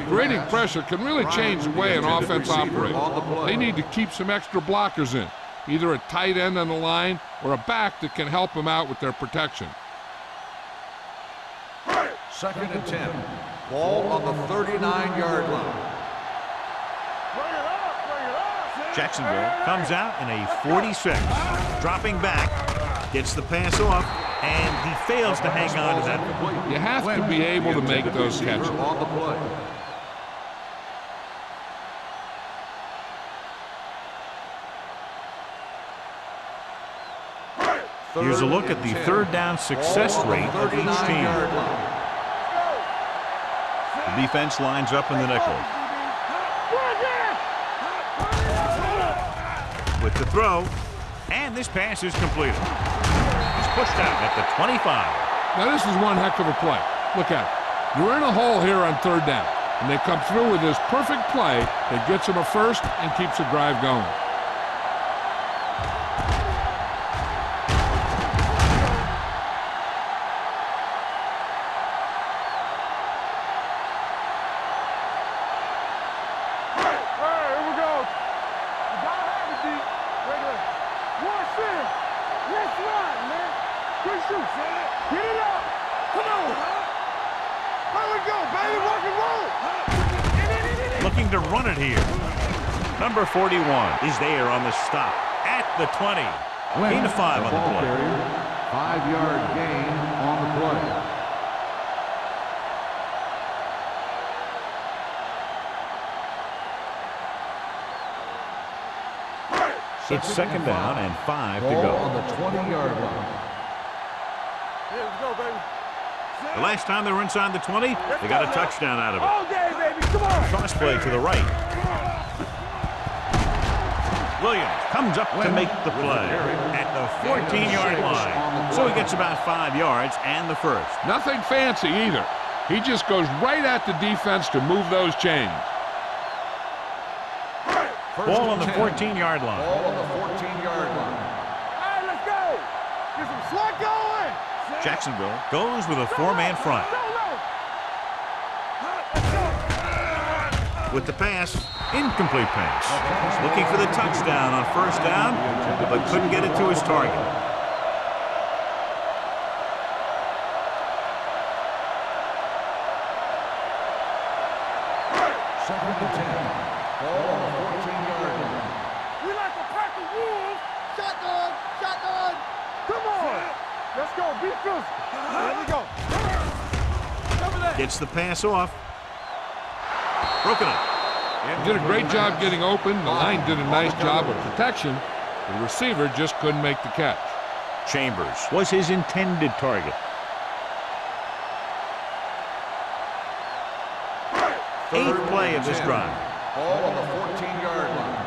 Creating pressure can really change the way an offense operates. They need to keep some extra blockers in, either a tight end on the line or a back that can help them out with their protection. 2nd and 10. Ball on the 39-yard line. Jacksonville comes out in a 46. Dropping back, gets the pass off, and he fails to hang on to that. You have to be able to make those catches. On the play. Here's a look at the 3rd down success rate of each team. The defense lines up in the nickel. With the throw, and this pass is completed. He's pushed out at the 25. Now this is one heck of a play. Look at it. You're in a hole here on 3rd down, and they come through with this perfect play that gets them a first and keeps the drive going. Looking to run it here. Number 41 is there on the stop at the 20. Gain of 5 on the play. 5-yard gain on the play. It's 2nd down and 5 to go. On the 20-yard line. Let's go, baby. The last time they were inside the 20, they got a touchdown out of it. All day, baby. Come on. Cross play to the right. Williams comes up to make the play at the 14-yard line. So he gets about 5 yards and the first. Nothing fancy either. He just goes right at the defense to move those chains. Ball on the 14-yard line. Ball on the 14-yard line. All right, let's go. Get some slack going. Jacksonville goes with a 4-man front. With the pass, incomplete pass. Looking for the touchdown on 1st down, but couldn't get it to his target. Second and 10. Ball on the 14-yard line. We like to pack the wolves. Shotgun, shotgun. Come on. Let's go. Be physical. There we go. Gets the pass off. Broken up. He did a great job getting open. The line did a nice job of protection. The receiver just couldn't make the catch. Chambers was his intended target. 8th play of this drive. Ball on the 14-yard line.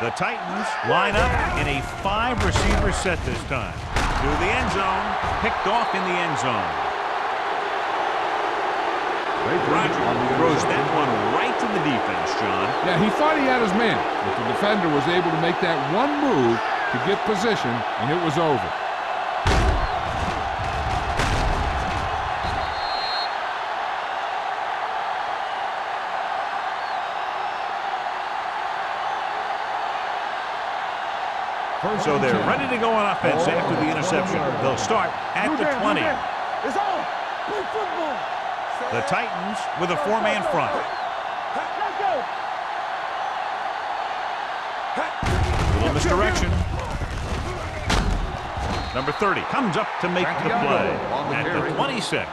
The Titans line up in a 5-receiver set this time. To the end zone, picked off in the end zone. Roger throws that one right to the defense, John. Yeah, he thought he had his man, but the defender was able to make that one move to get position, and it was over. So they're ready to go on offense after the interception. They'll start at the 20. It's on. Play football. The Titans with a 4-man front. Let's go. Little misdirection. Number 30 comes up to make the play at the 26.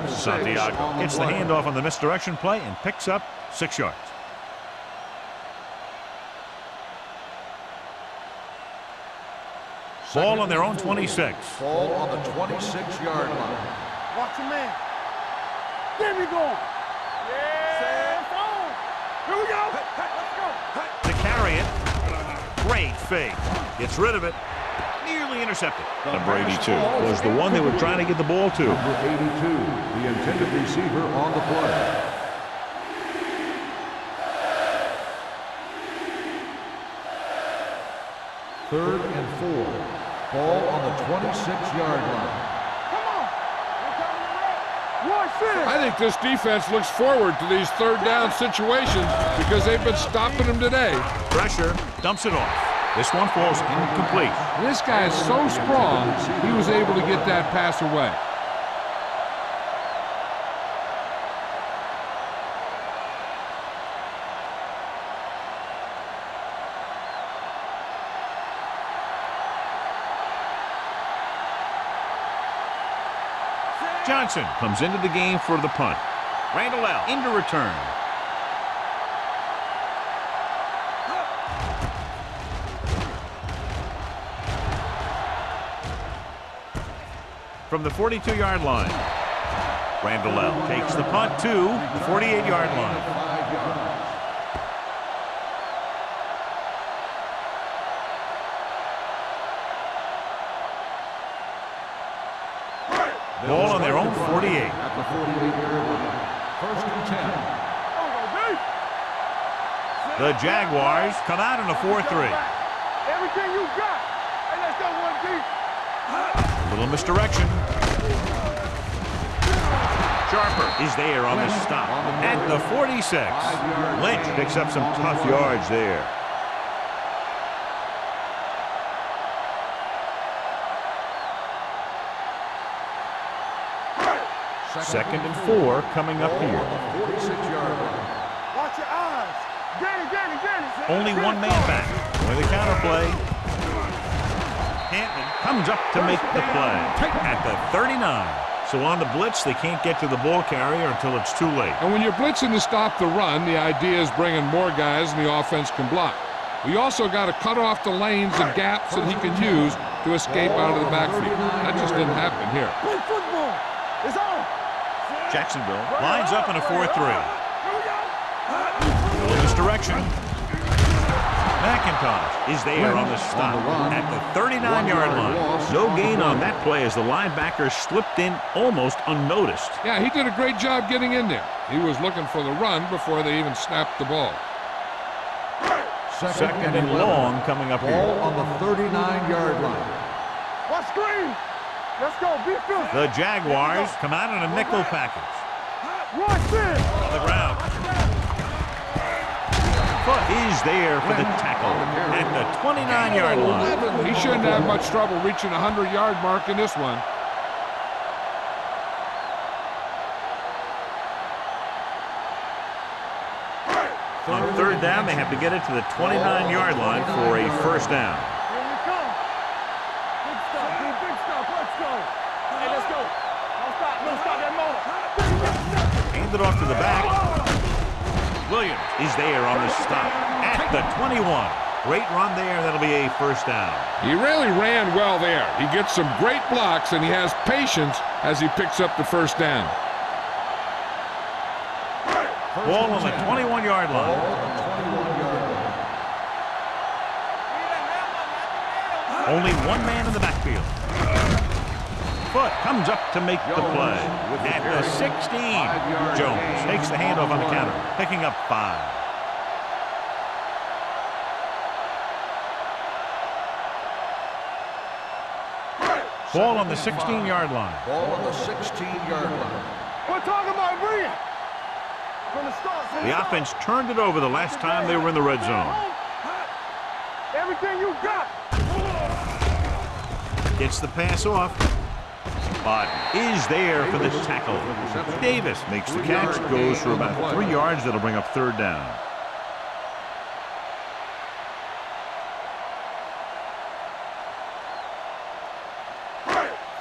Santiago gets the handoff on the misdirection play and picks up 6 yards. Ball on their own 26. Ball on the 26-yard line. Watch your man. There we go. Yeah. Here we go. Let's go. To carry it. Great fake. Gets rid of it. Nearly intercepted. Number 82 was the one they were trying to get the ball to. Number 82, the intended receiver on the play. 3rd and 4. Ball on the 26-yard line. Come on. Watch this. I think this defense looks forward to these third down situations because they've been stopping them today. Pressure, dumps it off. This one falls incomplete. And this guy is so strong, he was able to get that pass away. Johnson comes into the game for the punt. Randall into return. From the 42-yard line, Randall takes the punt to the 48-yard line. Ball on their own 48. At the 48-yard line. 1st and 10. The Jaguars come out in a 4-3. Everything you got. And let's go one deep. A little misdirection. Sharper is there on the stop at the 46. Lynch picks up some tough yards there. Second and 4 coming up here. 46-yard line. Watch your eyes. Get it. Only one man back. With a counterplay. Hampton comes up to make the play at the 39. So on the blitz, they can't get to the ball carrier until it's too late. And when you're blitzing to stop the run, the idea is bringing more guys and the offense can block. We also got to cut off the lanes and gaps that he can use to escape out of the backfield. That just didn't happen here. Play football. It's on. Jacksonville lines up in a 4-3. Little misdirection. McIntosh is there on the stop at the 39-yard line. No gain on that play as the linebacker slipped in almost unnoticed. Yeah, he did a great job getting in there. He was looking for the run before they even snapped the ball. Second and long coming up Ball here. on the 39-yard line. Watch screen. Let's go. Be filthy. The Jaguars come out in a nickel package. Watch this. On the ground. Foot is there for the tackle at the 29-yard line. He shouldn't have much trouble reaching the 100-yard mark in this one. On third down, they have to get it to the 29-yard line for a first down. Here we come. Big stop. Big stop. Let's go. Hey, let's go. Don't stop. Don't stop that motor. Hand it off to the back. Williams is there on the stop at the 21. Great run there. That'll be a first down. He really ran well there. He gets some great blocks, and he has patience as he picks up the first down. Ball on the 21-yard line. Only one man in the backfield. Foot comes up to make the play. At the 16, Jones takes the handoff on the counter, picking up 5. Ball on the 16-yard line. Ball on the 16-yard line. We're talking about bringing. From the start. The offense turned it over the last time they were in the red zone. Everything you got. Gets the pass off. But is there for the tackle. Davis makes the catch, goes for about 3 yards. That'll bring up third down.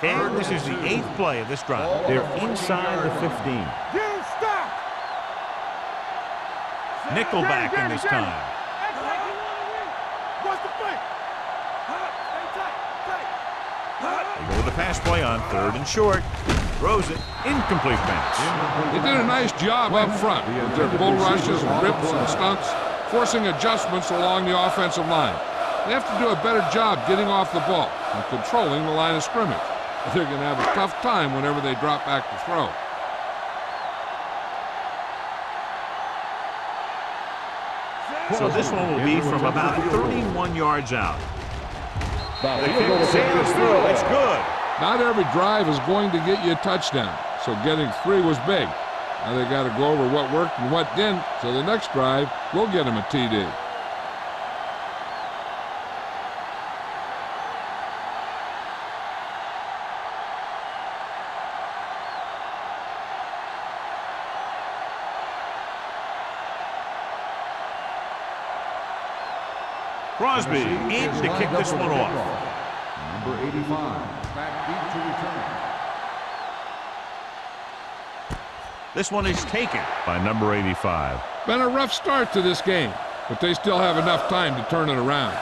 And this is the 8th play of this drive. They're inside the 15. Get stop. Nickelback in this time. What's the play? They go with the pass play on third and short. Throws it. Incomplete pass. They did a nice job up front with their bull rushes and rips and stunts, forcing adjustments along the offensive line. They have to do a better job getting off the ball and controlling the line of scrimmage. They're going to have a tough time whenever they drop back to throw. So this one will be from about 31 yards out. The kick sails through. It's good. Not every drive is going to get you a touchdown, so getting 3 was big. Now they got to go over what worked and what didn't, so the next drive will get them a TD. Crosby in to kick this one off. Number 85, back deep to return. This one is taken by number 85. Been a rough start to this game, but they still have enough time to turn it around.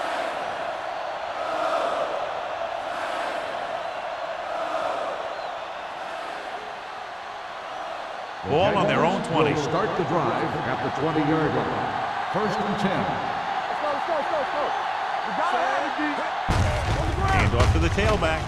Ball on their own 20. Will start the drive at the 20-yard line. 1st and 10. Hand off to the tailback.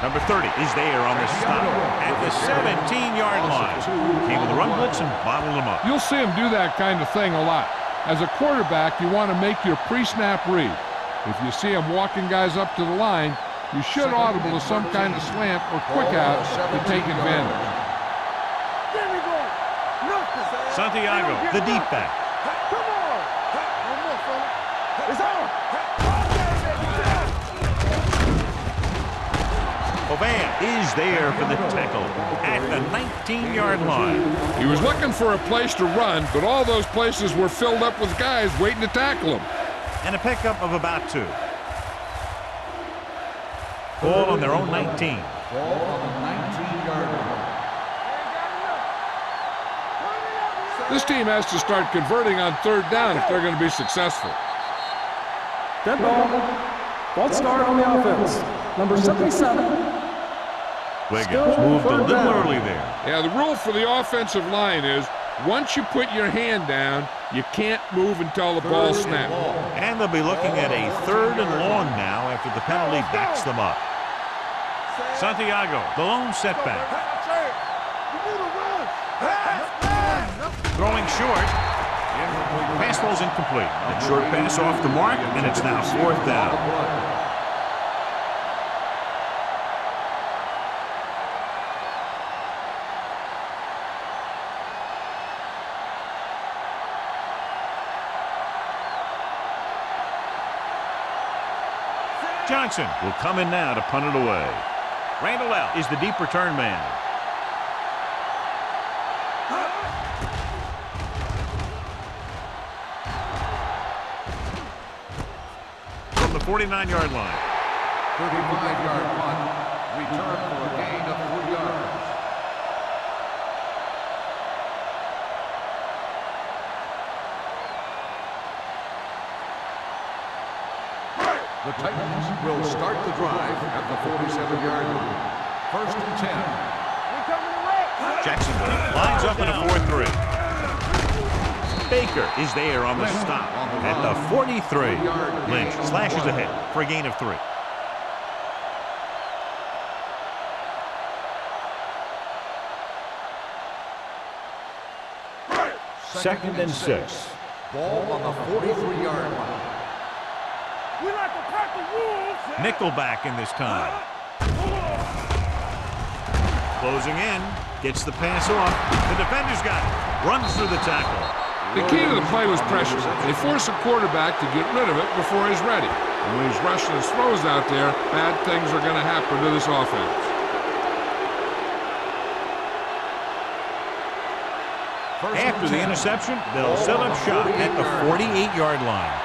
Number 30 is there on the stop at the 17-yard line. Came with a run blitz and bottled him up. You'll see him do that kind of thing a lot. As a quarterback, you want to make your pre-snap read. If you see him walking guys up to the line, you should audible to some kind of slant or quick out to take advantage. Santiago, the deep back. Oveya is there for the tackle at the 19-yard line. He was looking for a place to run, but all those places were filled up with guys waiting to tackle him. And a pickup of about 2. Ball on their own 19. Ball on the 19-yard line. This team has to start converting on 3rd down if they're going to be successful. Dead ball. False start on the offense. Number 77. Wiggins moved a little early there. Yeah, the rule for the offensive line is once you put your hand down, you can't move until the ball snaps. And they'll be looking at a 3rd and long now after the penalty backs them up. Santiago, the lone setback. Throwing short. Pass ball's incomplete. A short pass off the mark, and it's now 4th down. Johnson will come in now to punt it away. Randall L. is the deep return man. From the 49-yard line. 35-yard punt. Return for a gain of 3 yards. The Titans will start the drive at the 47-yard line. 1st and 10. Jackson lines up in a 4-3. Baker is there on the stop at the 43. Lynch slashes ahead for a gain of 3. Second and 6. Ball on the 43-yard line. Nickelback in this time. Closing in. Gets the pass off. The defender's got it. Runs through the tackle. The key to the play was pressure. They force a quarterback to get rid of it before he's ready. And when he's rushing his throws out there, bad things are going to happen to this offense. After the interception, they'll set up shop at the 48-yard line.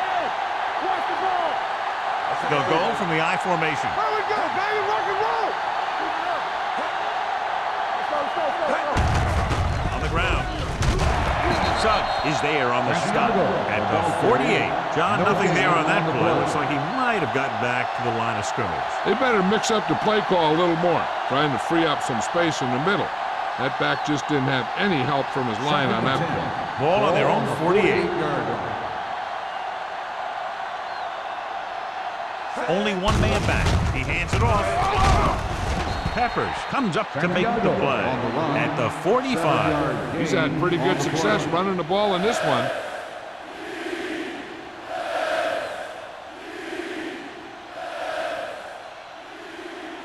They'll go from the I formation. There we go, baby, rock and roll. On the ground. Suggs is there on the stop at the 48. John, nothing there on that play. Looks like he might have gotten back to the line of scrimmage. They better mix up the play call a little more, trying to free up some space in the middle. That back just didn't have any help from his line on that play. Ball on their own 48. Only one man back. He hands it off. Peppers comes up to make the play at the 45. He's had pretty good success running the ball in this one.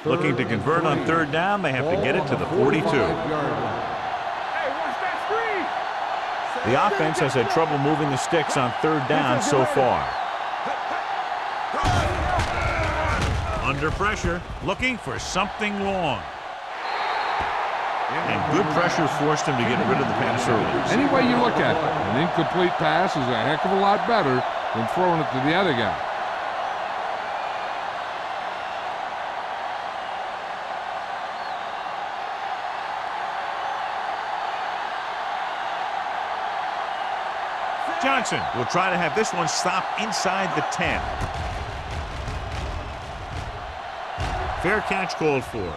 Looking to convert on third down, they have to get it to the 42. The offense has had trouble moving the sticks on third down so far. Under pressure, looking for something long. And good pressure forced him to get rid of the pass early. Any way you look at it, an incomplete pass is a heck of a lot better than throwing it to the other guy. Johnson will try to have this one stop inside the 10. Fair catch called for.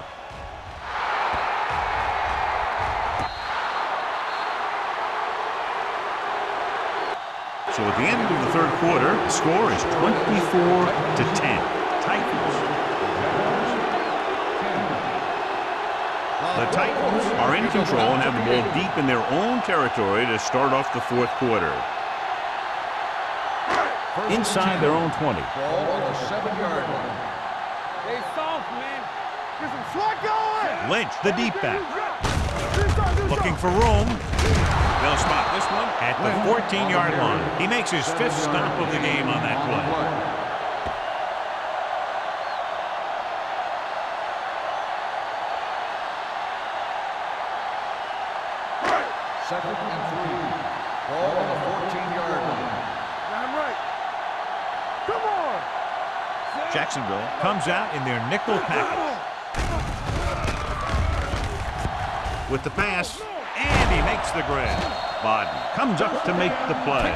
So at the end of the third quarter, the score is 24-10. Titans. The Titans are in control and have the ball deep in their own territory to start off the fourth quarter. Inside their own 20. Ball on the 7-yard line. Stay soft, man. Get some swat going. Lynch, the deep back. Looking for room. They'll spot this one at the 14-yard line. He makes his 5th stop of the game on that play. Second and 3. Ball on the 14-yard line. I'm right. Come on. Jacksonville comes out in their nickel package. With the pass, and he makes the grab. Bodden comes up to make the play.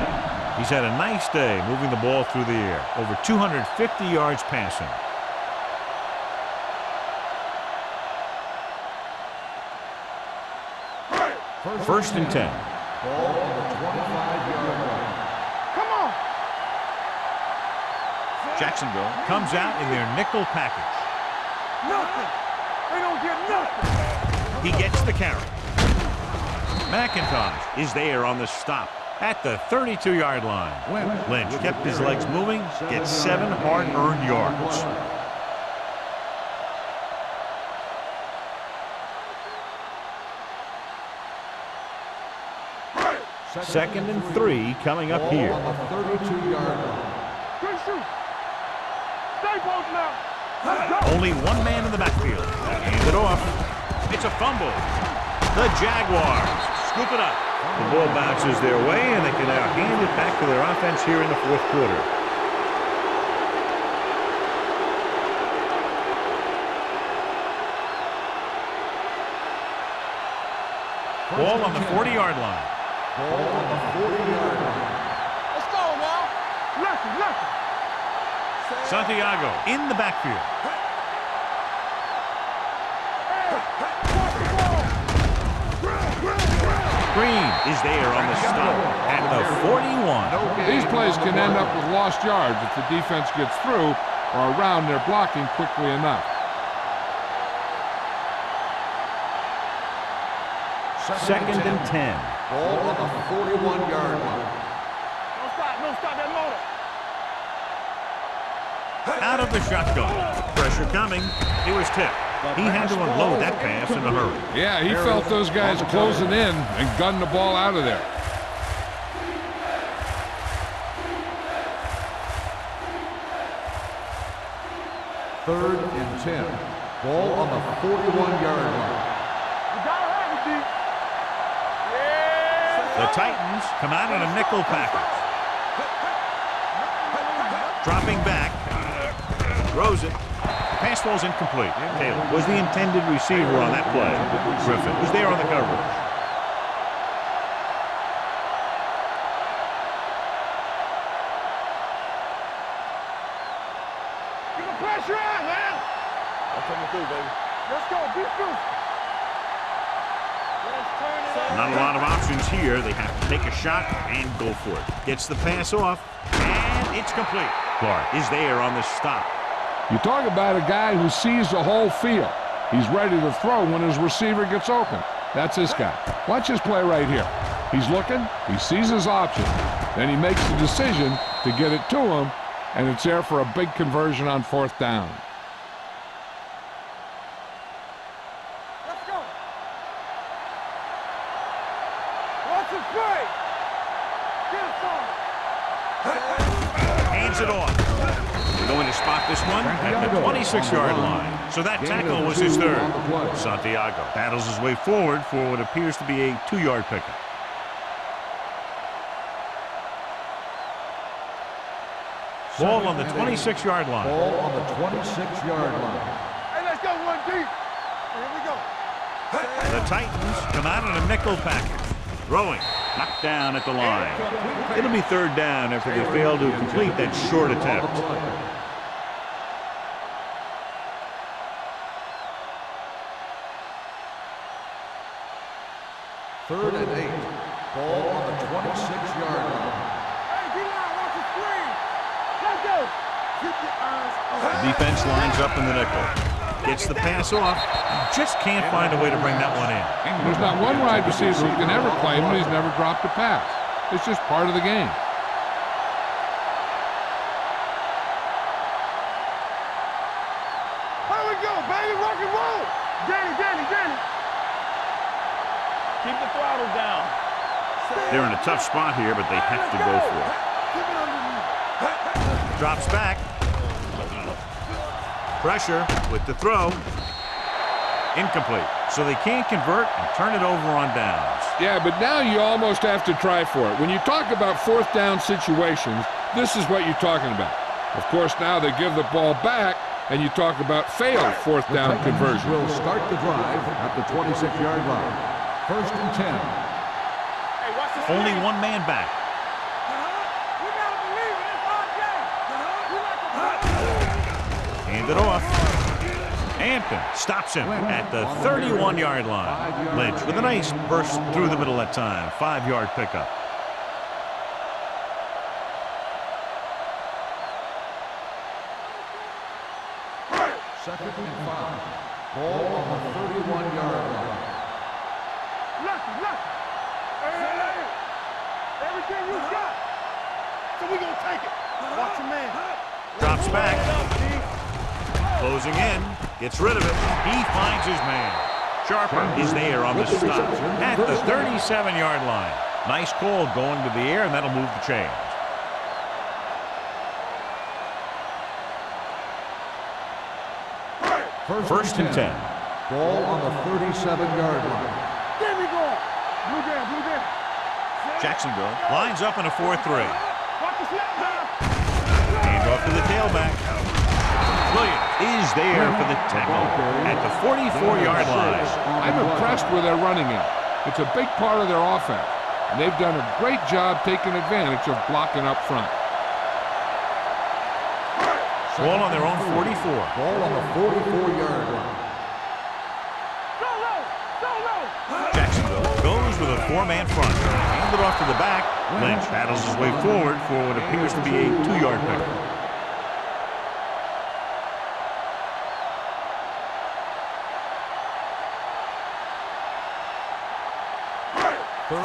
He's had a nice day moving the ball through the air. Over 250 yards passing. First and 10. Ball on the 25-yard line. Come on. Jacksonville comes out in their nickel package. Nothing. They don't get nothing. He gets the carry. McIntosh is there on the stop at the 32-yard line. Lynch kept his legs moving, gets 7 hard-earned yards. Second and 3 coming up here. On the 32-yard line. Good shoot. Stay close now. Let's go. Only one man in the backfield. Hand it off. It's a fumble. The Jaguars scoop it up. The ball bounces their way, and they can now hand it back to their offense here in the fourth quarter. Ball on the 40-yard line. Ball on the 40-yard line. Let's go now. Lucky. Santiago in the backfield. Green is there on the stop at the 41. These plays can end up with lost yards if the defense gets through or around their blocking quickly enough. Second and 10. Ball on the 41-yard line. Don't stop that motor. Out of the shotgun. Pressure coming. It was tipped. He had to unload that pass in a hurry. Yeah, he felt those guys closing in and gunned the ball out of there. Third and 10. Ball on the 41-yard line. You gotta have it, D. Yeah. The Titans come out in a nickel package. Dropping back. Throws it. Pass falls incomplete. Taylor was the intended receiver on that play. Griffin was there on the coverage. Get the pressure out, man. That's what we do, baby. Let's go. Be through. Let's turn it up. Not a lot of options here. They have to take a shot and go for it. Gets the pass off, and it's complete. Clark is there on the stop. You talk about a guy who sees the whole field. He's ready to throw when his receiver gets open. That's this guy. Watch this play right here. He's looking, he sees his option, then he makes the decision to get it to him, and it's there for a big conversion on fourth down. this one at the 26-yard line. So that tackle was his third. Santiago battles his way forward for what appears to be a 2-yard pickup. Ball on the 26-yard line. Ball on the 26-yard line. Hey, let's go one deep. Here we go. The Titans come out in a nickel package. Throwing. Knocked down at the line. It'll be third down after they fail to complete that short attempt. Third and 8. Ball on the 26-yard line. Hey, D-line, watch the screen. Let's go. Keep your eyes on. The defense lines up in the nickel. Gets the pass off. Just can't find a way to bring that one in. There's not one wide receiver who can ever play him when he's never dropped a pass. It's just part of the game. Here we go, baby. Rock and roll. Danny. Keep the throttle down. They're in a tough spot here, but they have to go for it. Keep it underneath. Drops back. Pressure with the throw. Incomplete. So they can't convert and turn it over on downs. Yeah, but now you almost have to try for it. When you talk about fourth down situations, this is what you're talking about. Of course, now they give the ball back, and you talk about failed fourth down conversion. Will start the drive at the 26-yard line. First and 10. Hey, watch the Only screen. one man back. We gotta believe it. It's our game. We like to Hand it off. Hampton stops him at the 31-yard line. Lynch with a nice burst through the middle that time. 5-yard pickup. Second and 5. Ball on the 31-yard line. Lucky. Hey. Everything you got. So we gonna take it. Watch your man. Drops back. Closing in. Gets rid of it. He finds his man. Sharper is there on the stop at the 37-yard line. Nice call going to the air, and that'll move the chains. First and 10. Ball on the 37-yard line. There we go. Blue jam. Jacksonville lines up in a 4-3. Watch the snap now. Hand off to the tailback. Williams is there for the tackle at the 44-yard line. I'm impressed with their running game. It's a big part of their offense, and they've done a great job taking advantage of blocking up front. Ball on their own 44. Ball on the 44-yard line. Jacksonville goes with a 4-man front. Hand it off to the back. Lynch battles his way forward for what appears to be a 2-yard pickup.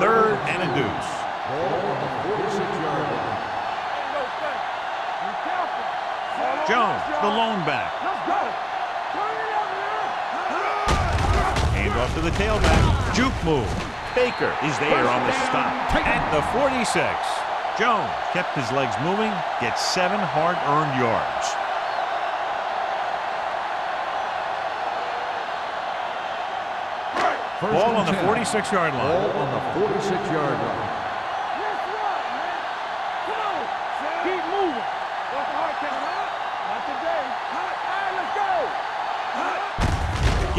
Third and a deuce. Ball on the 46-yard line. Jones, the lone back. Let's go. Turn it over there. Hand off to the tailback. Juke move. Baker is there on the stop at the 46. Jones kept his legs moving, gets 7 hard-earned yards. Ball on the 46-yard line. Ball on the 46-yard line. Let's run, man. Come on. Keep moving. Watch the hard count. Not today. All right, let's go.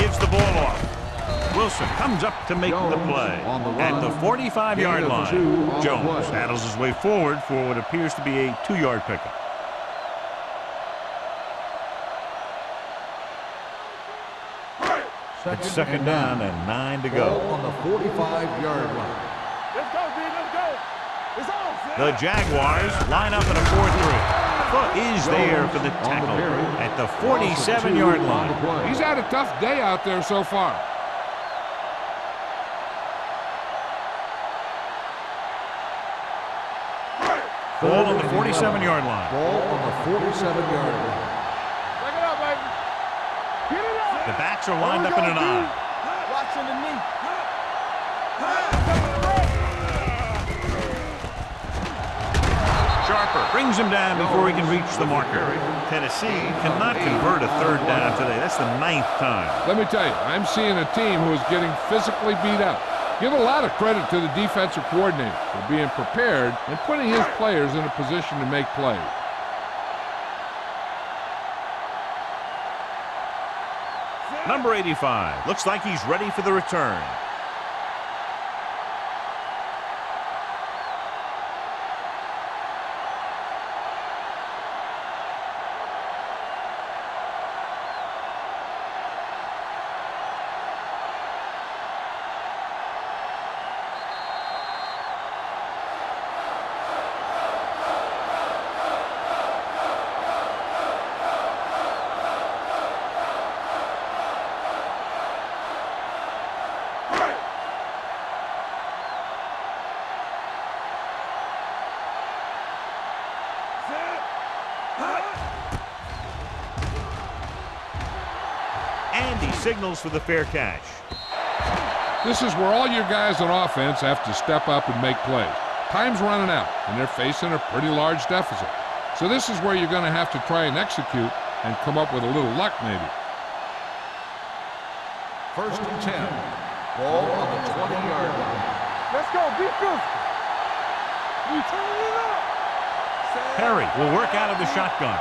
Gives the ball off. Wilson comes up to make the play at the 45-yard line. Jones battles his way forward for what appears to be a 2-yard pickup. It's second down and 9 to go. Ball on the 45-yard line. Let's go, D. Let's go. It's on. The Jaguars line up in a 4-3. Foot is there for the tackle at the 47-yard line. He's had a tough day out there so far. Ball on the 47-yard line. Ball on the 47-yard line. Check it out, baby. Get it up. The backs are lined up in an I. Watch underneath. Sharper brings him down before he can reach the marker. Tennessee cannot convert a third down today. That's the 9th time. Let me tell you, I'm seeing a team who is getting physically beat up. Give a lot of credit to the defensive coordinator for being prepared and putting his players in a position to make plays. Number 85. Looks like he's ready for the return. And he signals for the fair catch. This is where all your guys on offense have to step up and make plays. Time's running out, and they're facing a pretty large deficit. So this is where you're going to have to try and execute and come up with a little luck maybe. 1st and 10. Ball on the 20-yard line. Let's go. Be physical. You turn it up. Perry will work out of the shotgun.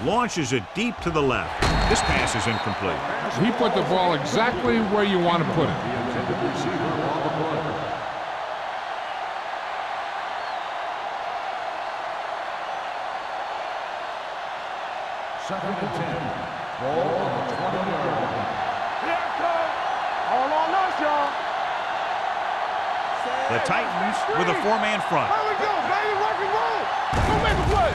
Launches it deep to the left. This pass is incomplete. He put the ball exactly where you want to put it. The intended receiver on the play. Second and 10. Ball on the 20-yard line. Here it comes. All on us, y'all. The Titans with a 4-man front. Here we go, baby. Rock and roll. Go make a play.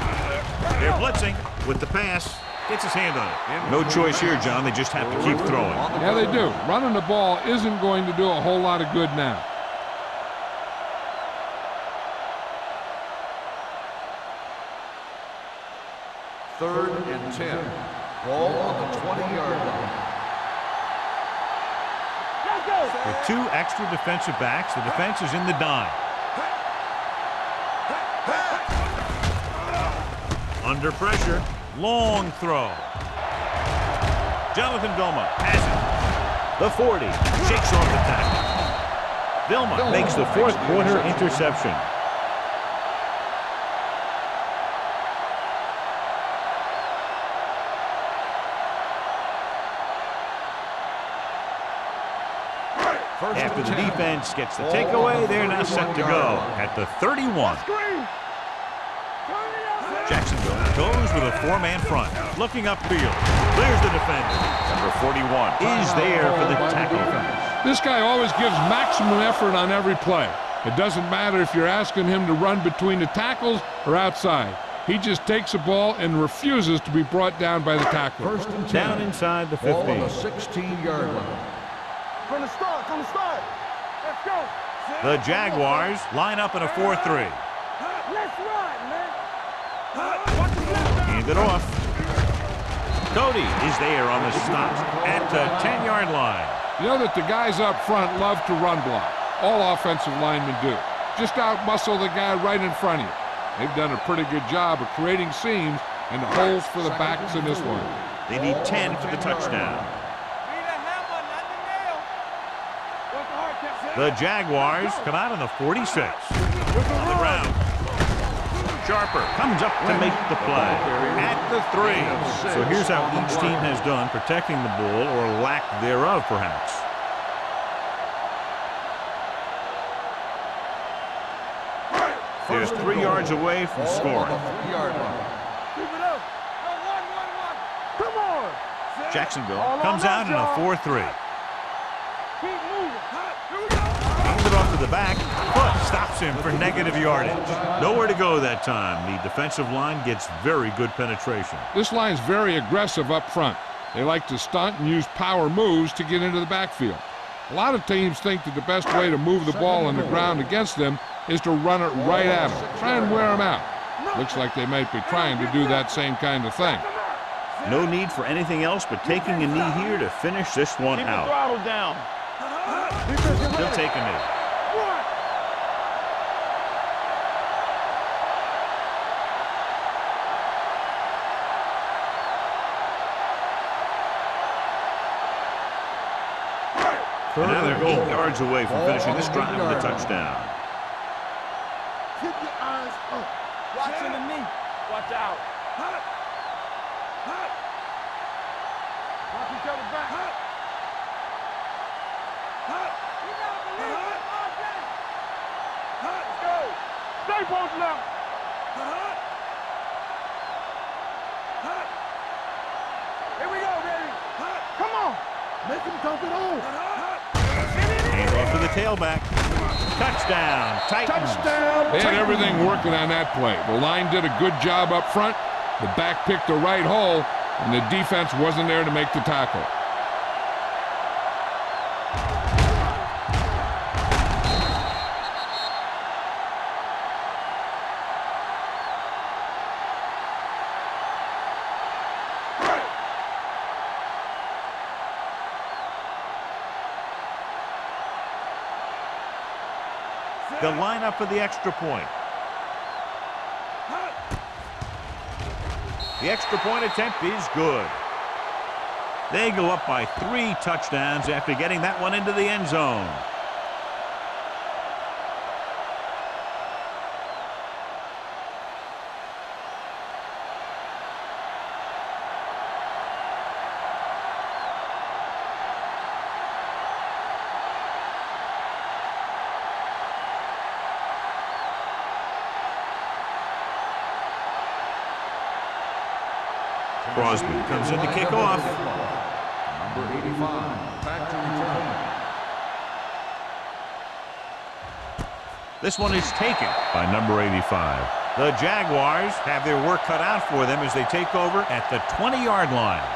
They're blitzing with the pass. Gets his hand on it. No choice here, John. They just have to keep throwing. Yeah, they do. Running the ball isn't going to do a whole lot of good now. Third and 10. Ball on the 20-yard line. Let's go. With 2 extra defensive backs, the defense is in the dime. Under pressure, long throw. Jonathan Vilma has it. The 40 shakes off the tackle. Vilma makes the 4th quarter interception. After the defense gets the takeaway, they're now set to go at the 31. Jacksonville goes with a 4-man front. Looking upfield. Clears the defender. Number 41 is there for the tackle. This guy always gives maximum effort on every play. It doesn't matter if you're asking him to run between the tackles or outside. He just takes the ball and refuses to be brought down by the tackler. 1st and 10. Down inside the 15. Ball on the 16-yard line. From the start, Let's go. The Jaguars line up in a 4-3. Let's ride, man. Hand it off. Cody is there on the stop at the 10-yard line. You know that the guys up front love to run block. All offensive linemen do. Just out-muscle the guy right in front of you. They've done a pretty good job of creating seams and holes for the backs in this one. They need 10 for the touchdown. The Jaguars come out on the 46. On the ground. Sharper comes up to make the play at the 3. So here's how each team has done protecting the ball, or lack thereof, perhaps. They're 3 yards away from scoring. Keep it up. Come on. Jacksonville comes out in a 4-3. Keep moving. Hands it off to the back. Foot stops him for negative yardage. Nowhere to go that time. The defensive line gets very good penetration. This line's very aggressive up front. They like to stunt and use power moves to get into the backfield. A lot of teams think that the best way to move the ball on the ground against them is to run it right at them. Try and wear them out. Looks like they might be trying to do that same kind of thing. No need for anything else but taking a knee here to finish this one Keep the out. throttle down. He'll take a knee. And now they're 8 yards away from finishing this drive with a touchdown. Keep your eyes up. Watching the knee. Watch out. Watch each other back. You gotta believe it, RJ. Let's go. Stay posted up. Here we go, baby. Come on. Make him dump it on. Hands off to the tailback. Touchdown, Titans. Touchdown. They had everything working on that play. The line did a good job up front. The back picked the right hole, and the defense wasn't there to make the tackle. The lineup for the extra point. The extra point attempt is good. They go up by 3 touchdowns after getting that one into the end zone. Crosby comes in to kick off. Number 85, back to return. This one is taken by number 85. The Jaguars have their work cut out for them as they take over at the 20-yard line.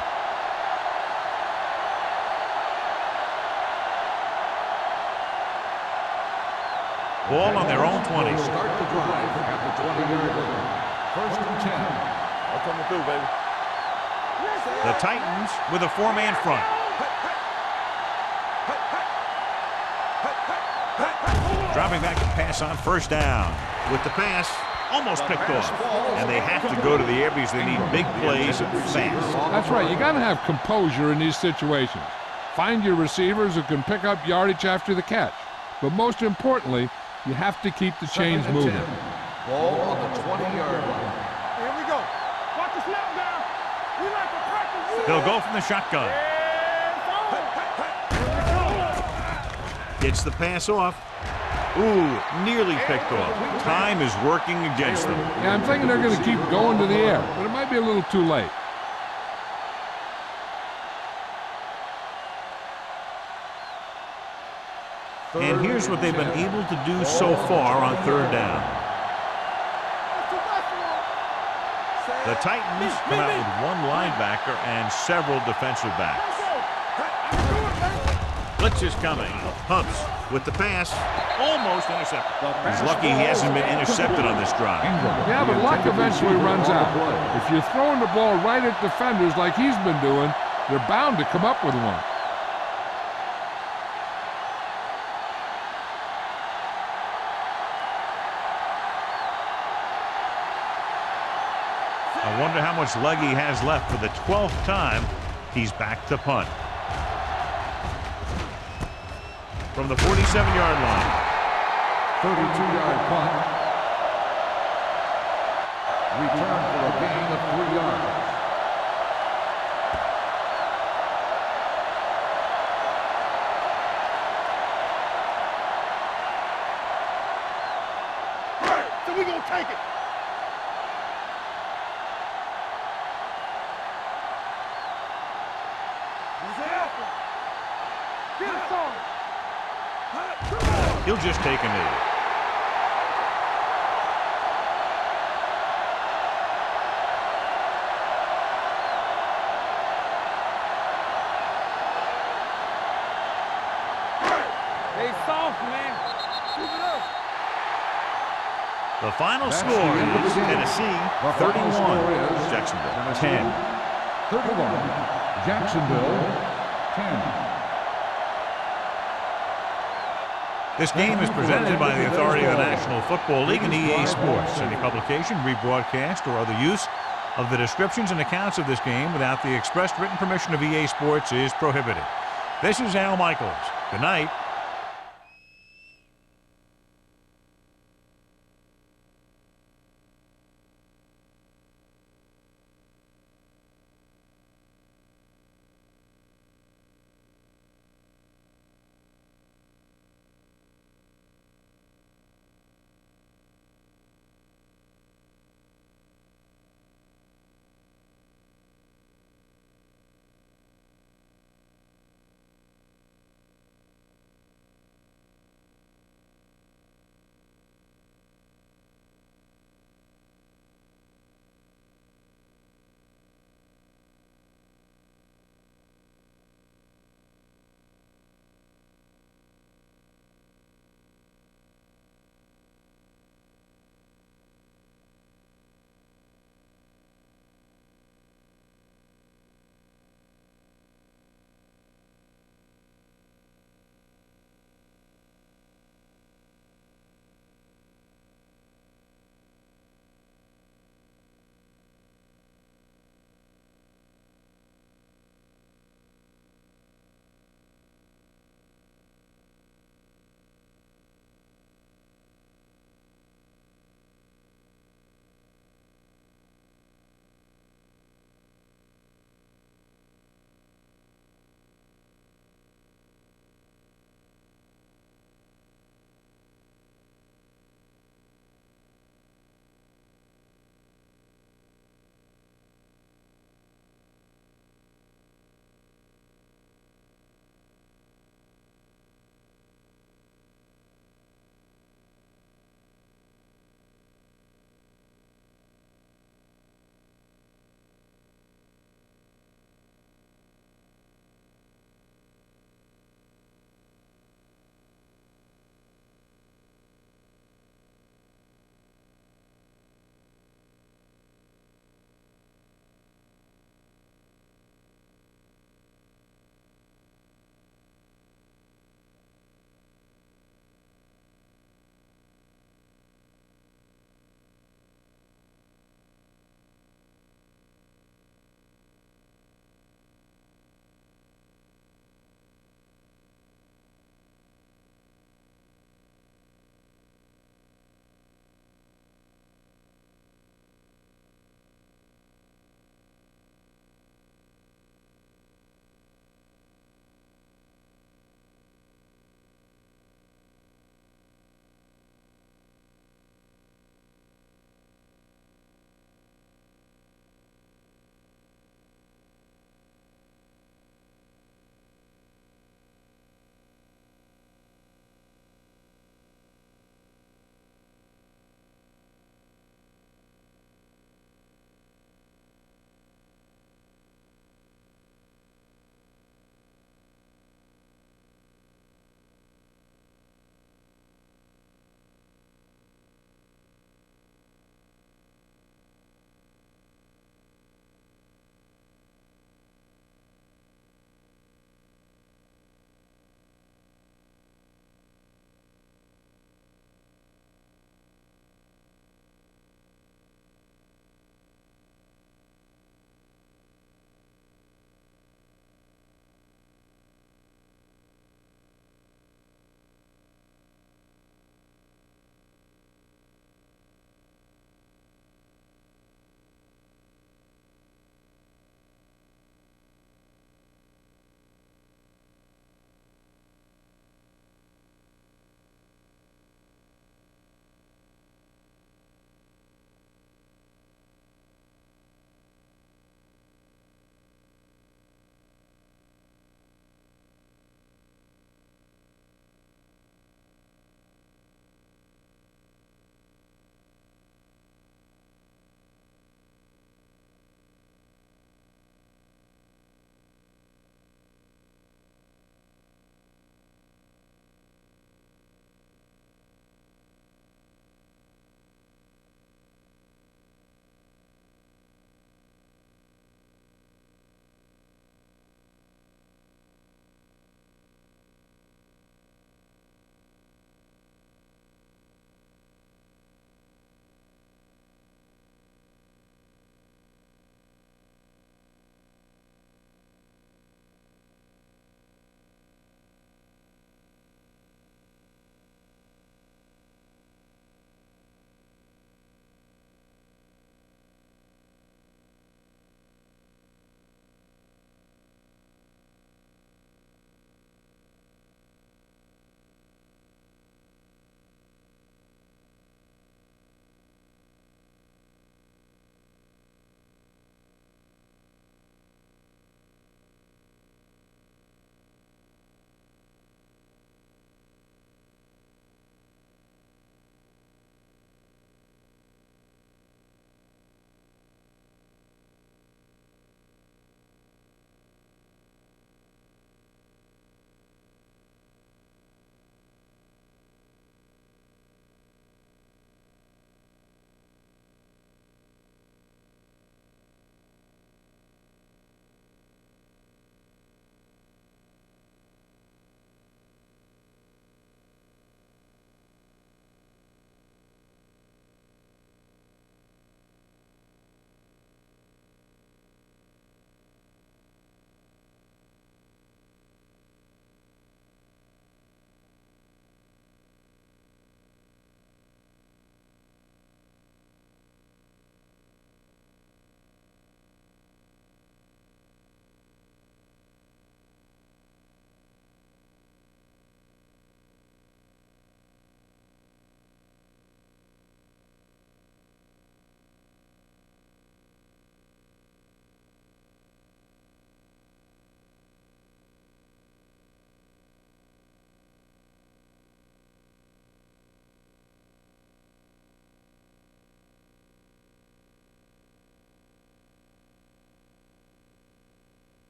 Ball on their own 20. Start the drive at the 20-yard line. First and 10. What's coming through, baby? The Titans with a 4-man front. Dropping back to pass on first down. With the pass, almost picked off. And they have to go to the air because they need big plays fast. That's right. You got to have composure in these situations. Find your receivers who can pick up yardage after the catch. But most importantly, you have to keep the chains moving. Ball on the 20-yard line. Here we go. Watch the snap down. We like to practice. They'll go from the shotgun. Gets the pass off. Ooh, nearly picked off. Time is working against them. Yeah, I'm thinking they're going to keep going to the air, but it might be a little too late. And here's what they've been able to do so far on third down. The Titans come out with 1 linebacker and several defensive backs. Blitz is coming. Pumps with the pass. Almost intercepted. He's lucky he hasn't been intercepted on this drive. Yeah, but luck eventually runs out. If you're throwing the ball right at defenders like he's been doing, they're bound to come up with one. I wonder how much leg he has left. For the 12th time, he's back to punt. From the 47-yard line. 32-yard punt. Return for a gain of 3 yards. So we gonna take it. Get us on. He'll just take a knee. They soft, man. Keep it up. The final That's score the end of the is game. Tennessee The final score 31, is Jacksonville Tennessee 10. 31, Jacksonville 10. This game is presented by the authority of the National Football League and EA Sports. Any publication, rebroadcast, or other use of the descriptions and accounts of this game without the expressed written permission of EA Sports is prohibited. This is Al Michaels. Good night.